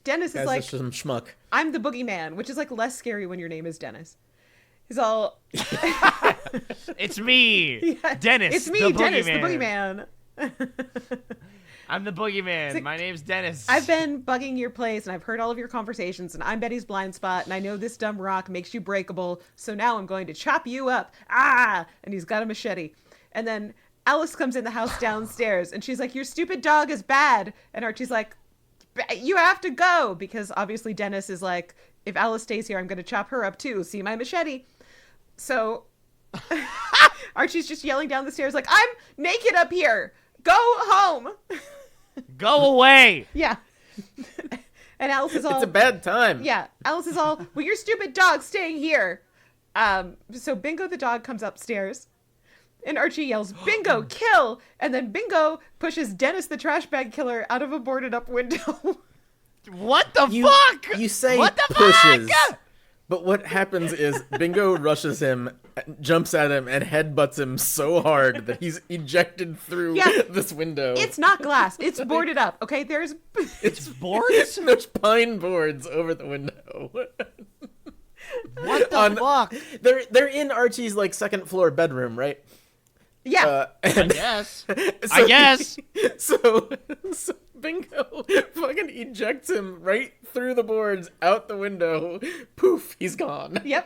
Dennis Guys, is like, that's just some schmuck. I'm the boogeyman, which is like less scary when your name is Dennis. He's all, It's me, Dennis. it's me, Dennis, the boogeyman. boogeyman. I'm the boogeyman. like, My name's Dennis. I've been bugging your place and I've heard all of your conversations and I'm Betty's blind spot and I know this dumb rock makes you breakable. So now I'm going to chop you up. Ah! And he's got a machete. And then Alice comes in the house downstairs and she's like, your stupid dog is bad. And Archie's like, you have to go, because obviously Dennis is like, if Alice stays here, I'm going to chop her up too. See my machete. So Archie's just yelling down the stairs like, I'm naked up here. Go home. Go away. Yeah. And Alice is all, It's a bad time. yeah. Alice is all, well, your stupid dog's staying here. So Bingo the dog comes upstairs. And Archie yells, Bingo, kill! And then Bingo pushes Dennis the trash bag killer out of a boarded up window. What the fuck? You say what the pushes. fuck? But what happens is Bingo rushes him, jumps at him, and headbutts him so hard that he's ejected through Yeah. this window. It's not glass. It's boarded up. Okay, there's... It's boards? There's pine boards over the window. What the fuck? They're in Archie's like second floor bedroom, right? Yeah. I And guess. so I guess. So Bingo fucking ejects him right through the boards, out the window. Poof, he's gone. Yep.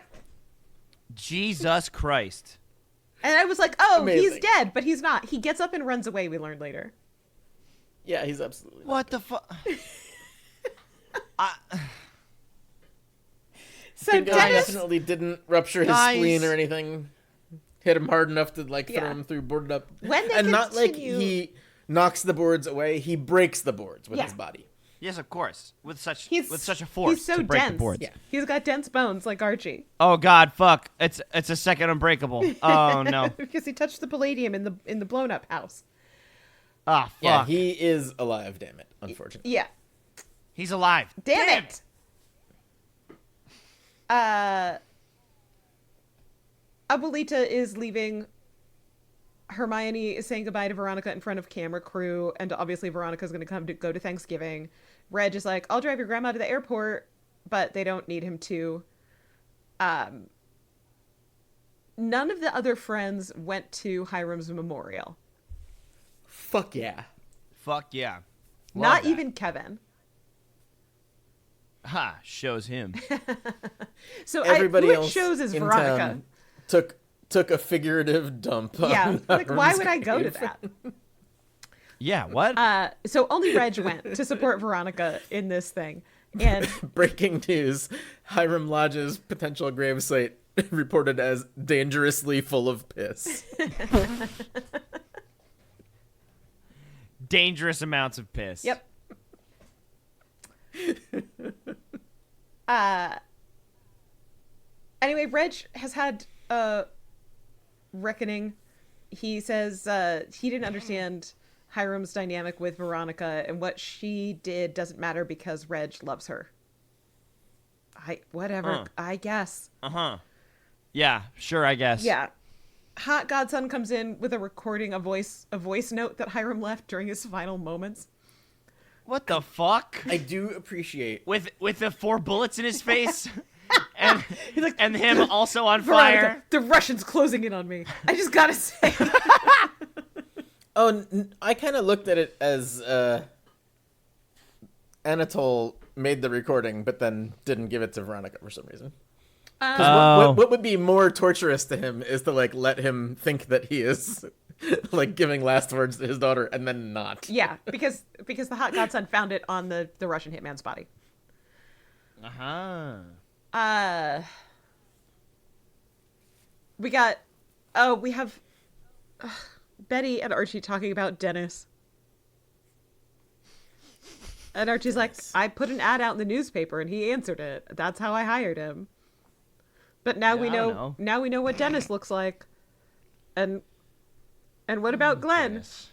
Jesus Christ. And I was like, oh, he's Amazing. dead. But he's not. He gets up and runs away, we learned later. Yeah, he's absolutely. What the fuck? So Bingo Dennis... definitely didn't rupture his Guys. spleen or anything. Hit him hard enough to like throw Yeah. him through boarded up. When they and not like continue- he knocks the boards away, he breaks the boards with Yeah. his body. Yes, of course. With such He's, a force he's so to break dense. the boards. Yeah. He's got dense bones like Archie. Oh God, fuck! It's a second Unbreakable. Oh no. Because he touched the palladium in the blown up house. Ah, fuck. Yeah, he is alive. Damn it! Unfortunately. Yeah. He's alive. Damn it. Abuelita is leaving. Hermione is saying goodbye to Veronica in front of camera crew, and obviously Veronica's going to go to Thanksgiving. Reg is like, I'll drive your grandma to the airport, but they don't need him to. None of the other friends went to Hiram's memorial. Fuck yeah. Fuck yeah. Love Not that. even Kevin. Ha! Shows him. So Everybody who it else shows is in Veronica. town took a figurative dump. Yeah, on like why Hiram's would I go to grave. that? Yeah. What? So only Reg went to support Veronica in this thing. And Breaking news: Hiram Lodge's potential gravesite reported as dangerously full of piss. Dangerous amounts of piss. yep. Anyway, Reg has had a reckoning. He says he didn't understand Hiram's dynamic with Veronica, and what she did doesn't matter because Reg loves her. I guess. Yeah, sure, I guess. Yeah. Hot Godson comes in with a recording, a voice note that Hiram left during his final moments. What the fuck? I do appreciate With the 4 bullets in his face, and He's like, and him also on Veronica, fire. the Russians closing in on me. I just gotta say. I kind of looked at it as Anatole made the recording, but then didn't give it to Veronica for some reason. What would be more torturous to him is to like let him think that he is like giving last words to his daughter and then not. Yeah, because the Hot Godson found it on the Russian hitman's body. We have Betty and Archie talking about Dennis. And Archie's like, I put an ad out in the newspaper and he answered it. That's how I hired him. But now we know what Dennis looks like. And what about Glenn? Dennis.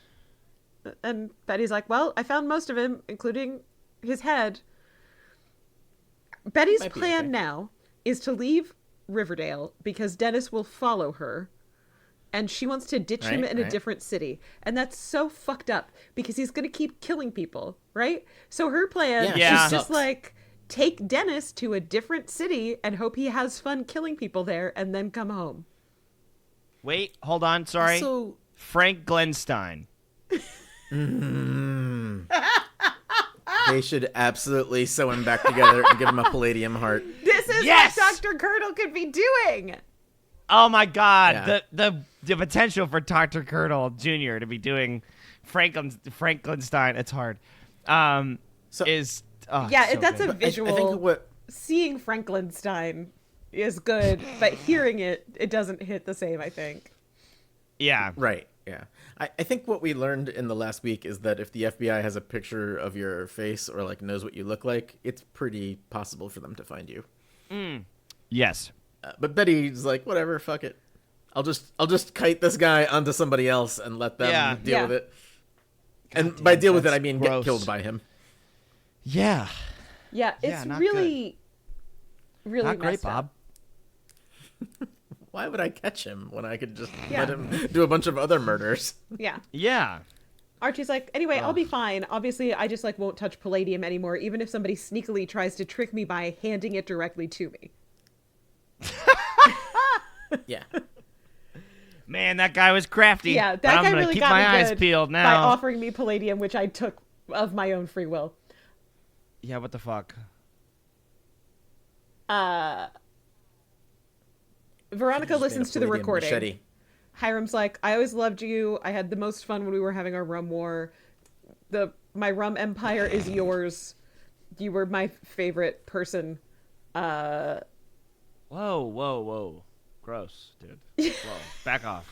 And Betty's like, well, I found most of him, including his head. Betty's plan now is to leave Riverdale because Dennis will follow her. And she wants to ditch him in a different city. And that's so fucked up because he's going to keep killing people, right? So her plan is just like, take Dennis to a different city and hope he has fun killing people there and then come home. Wait, hold on, sorry. So Frank Glenstein. They should absolutely sew him back together and give him a palladium heart. This is what Dr. Curdle could be doing. Oh my God, the potential for Dr. Curdle Jr. to be doing Frank Glenstein. It's hard. That's a visual. I think seeing Franklinstein is good, but hearing it doesn't hit the same, I think. Yeah. Right. Yeah. I think what we learned in the last week is that if the FBI has a picture of your face or like knows what you look like, it's pretty possible for them to find you. Yes. But Betty's like, whatever, fuck it. I'll just kite this guy onto somebody else and let them deal with it. And by deal with it, I mean gross. Get killed by him. Yeah. Yeah, it's not really not great, messed up. Bob. Why would I catch him when I could just let him do a bunch of other murders? Yeah. Yeah. Archie's like, anyway, I'll be fine. Obviously, I just like won't touch palladium anymore, even if somebody sneakily tries to trick me by handing it directly to me. Yeah. Man, that guy was crafty. Yeah, that I'm guy gonna really keep got my me eyes good peeled now. by offering me palladium, which I took of my own free will. Yeah, what the fuck? Veronica listens to the recording. Machete. Hiram's like, I always loved you. I had the most fun when we were having our rum war. My rum empire is yours. You were my favorite person. Whoa. Gross, dude. Whoa. Back off.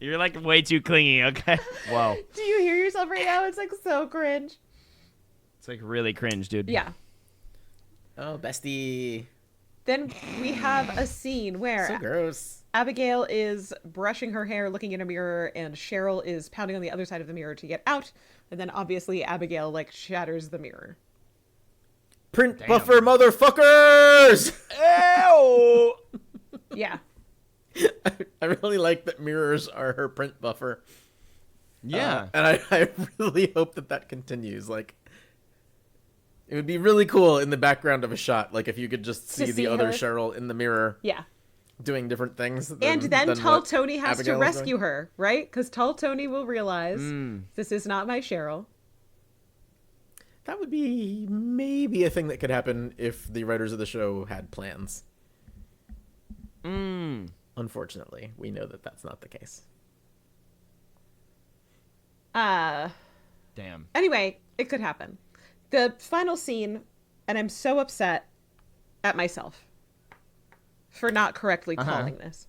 You're like way too clingy, okay? Whoa. Do you hear yourself right now? It's like so cringe. It's like really cringe, dude. Yeah. Oh, bestie. Then we have a scene where So gross. Abigail is brushing her hair, looking in a mirror, and Cheryl is pounding on the other side of the mirror to get out. And then obviously Abigail like shatters the mirror. Print buffer, motherfuckers! Ew! Yeah. I really like that mirrors are her print buffer. Yeah. And I really hope that continues. Like, it would be really cool in the background of a shot, like if you could just see the other her. Cheryl in the mirror. Yeah. Doing different things. And then Tall what Tony has Abigail to was rescue her, right? Because Tall Tony will realize this is not my Cheryl. That would be maybe a thing that could happen if the writers of the show had plans. Unfortunately, we know that that's not the case. Damn. Anyway, it could happen. The final scene, and I'm so upset at myself for not correctly calling this,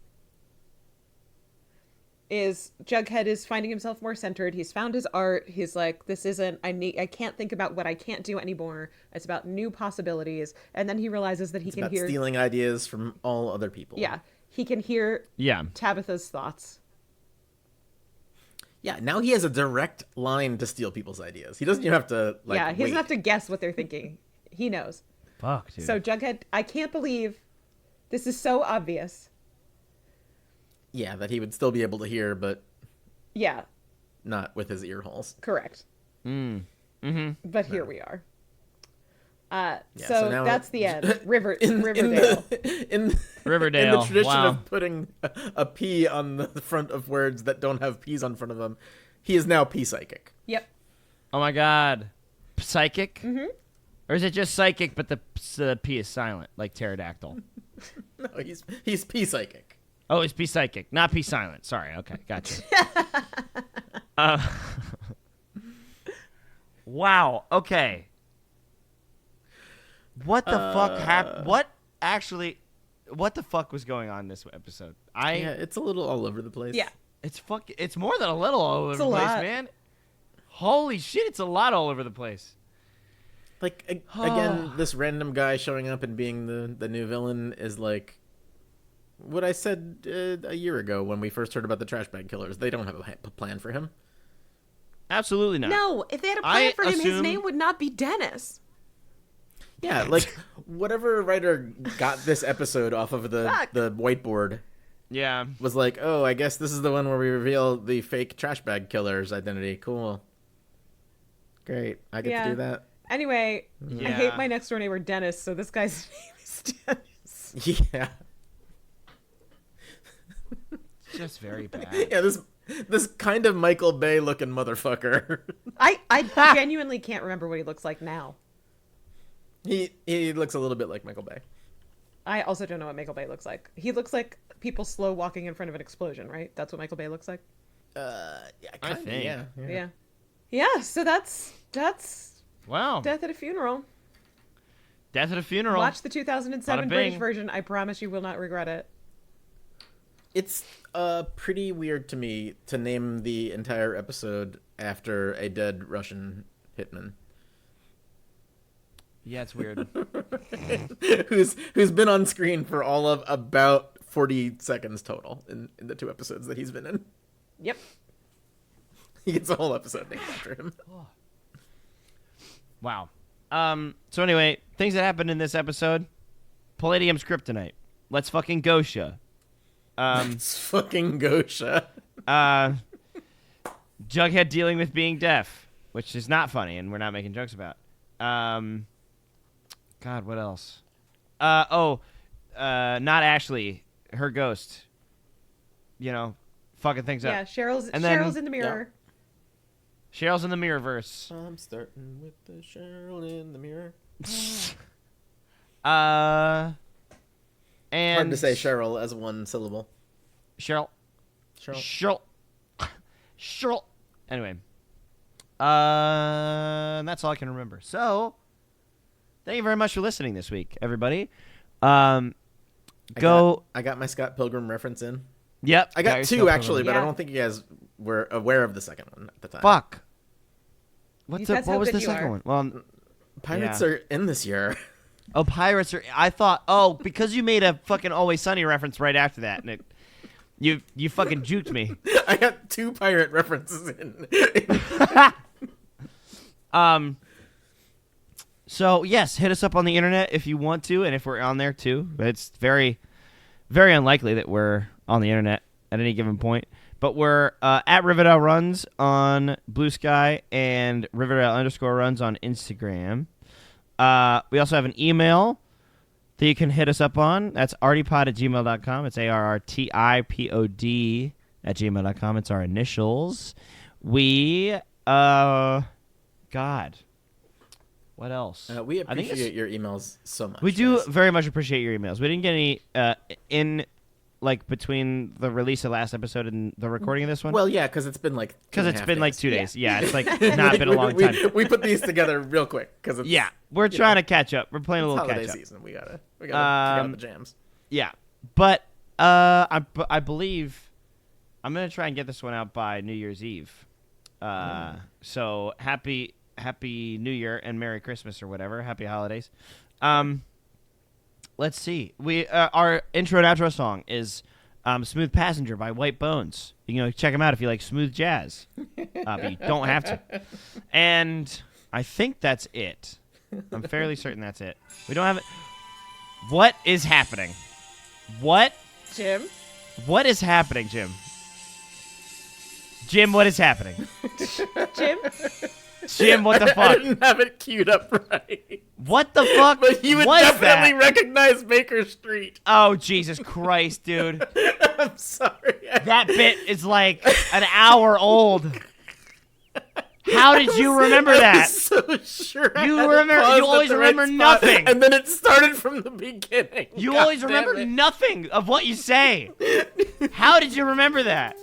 is Jughead is finding himself more centered. He's found his art. He's like, this isn't, I can't think about what I can't do anymore. It's about new possibilities. And then he realizes that he It's can about hear stealing ideas from all other people. Yeah. He can hear Tabitha's thoughts. Yeah, now he has a direct line to steal people's ideas. He doesn't even have to, like, he doesn't wait. have to guess what they're thinking. He knows. Fuck, dude. So Jughead, I can't believe this is so obvious. Yeah, that he would still be able to hear, but Yeah, not with his ear holes. correct. But here we are. Yeah, so now that's the end. Riverdale. In Riverdale. the tradition Wow. of putting a P on the front of words that don't have P's on front of them, he is now P-psychic. Yep. Oh my god. Psychic? Mm-hmm. Or is it just psychic, but the P is silent, like pterodactyl? No, he's P-psychic. Oh, it's P psychic, not P silent. Sorry. Okay, gotcha. Wow. Okay. What the fuck happened? What the fuck was going on in this episode? Yeah, it's a little all over the place. Yeah. It's more than a little all over the place, lot. man. Holy shit, it's a lot all over the place. Like, again, this random guy showing up and being the new villain is like what I said a year ago when we first heard about the trash bag killers. They don't have a plan for him. Absolutely not. No, if they had a plan for him, his assume- name would not be Dennis. Yeah, like, whatever writer got this episode off of the whiteboard Yeah. was like, oh, I guess this is the one where we reveal the fake trash bag killer's identity. Cool. Great. I get to do that. Anyway, Yeah. I hate my next door neighbor Dennis, so this guy's name is Dennis. Yeah. Just very bad. Yeah, this kind of Michael Bay looking motherfucker. I genuinely can't remember what he looks like now. He looks a little bit like Michael Bay. I also don't know what Michael Bay looks like. He looks like people slow walking in front of an explosion, right? That's what Michael Bay looks like. Yeah, I kinda, think. Yeah. Yeah, so that's Wow. Death at a Funeral. Death at a funeral. Watch the 2007 Bada British bing. version. I promise you will not regret it. It's pretty weird to me to name the entire episode after a dead Russian hitman. Yeah, it's weird. who's been on screen for all of about 40 seconds total in the 2 episodes that he's been in. Yep. He gets a whole episode named after him. Wow. So anyway, things that happened in this episode. Palladium's kryptonite. Let's fucking Gosha. It's fucking Gosha. Jughead dealing with being deaf, which is not funny, and we're not making jokes about. God, what else? Not Ashley, her ghost. You know, fucking things Yeah, up. Cheryl's And then- in the mirror. Cheryl's in the Mirrorverse. I'm starting with the Cheryl in the mirror. And Hard to say Cheryl as one syllable. Cheryl. Cheryl. Cheryl. Anyway. That's all I can remember. So, thank you very much for listening this week, everybody. I got my Scott Pilgrim reference in. Yep. I got 2 actually, but I Yeah. don't think you guys were aware of the second one at the time. Fuck. What That's how was good the you second are. one? Well, Pirates Yeah. are in this year. oh, Pirates are. I thought. Oh, because you made a fucking Always Sunny reference right after that, and you fucking juked me. I got 2 pirate references in. So yes, hit us up on the internet if you want to, and if we're on there too. But it's very, very unlikely that we're on the internet at any given point. But we're at Riverdale Runs on Blue Sky and Riverdale_Runs on Instagram. We also have an email that you can hit us up on. That's artipod@gmail.com. It's ARRTIPOD@gmail.com. It's our initials. We, God. What else? We I think appreciate your emails so much. we do guys. very much appreciate your emails. We didn't get any between the release of last episode and the recording of this one. Well, yeah, because it's been like 2 days. Yeah, it's like Yeah. not been a long time. We put these together real quick because it's Yeah, we're trying to catch up. We're playing a little holiday catch up. season. We gotta check out the jams. Yeah, but I believe I'm gonna try and get this one out by New Year's Eve. So happy New Year and Merry Christmas or whatever. Happy holidays. Let's see. We our intro and outro song is "Smooth Passenger" by White Bones. You can check them out if you like smooth jazz, but you don't have to. And I think that's it. I'm fairly certain that's it. We don't have it. What is happening? What? Jim? What is happening, Jim? Jim, what is happening? Jim? Jim, what the fuck? I didn't have it queued up right. What the fuck? But you would was definitely that? recognize Baker Street. Oh, Jesus Christ, dude. I'm sorry. That bit is like an hour old. How did you remember that? So sure. You always remember nothing. And then it started from the beginning. You God always damn remember it. nothing of what you say. How did you remember that?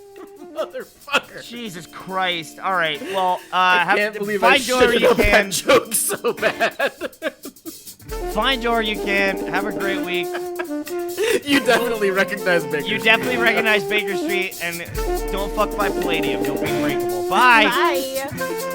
Motherfucker. Jesus Christ. All right. Well, I can't believe I find Joe where shitted you on can. that joke so bad. Find Joe where you can. Have a great week. You definitely recognize Baker You Street. definitely recognize Baker Street, and don't fuck by Palladium. You'll be breakable. Bye. Bye.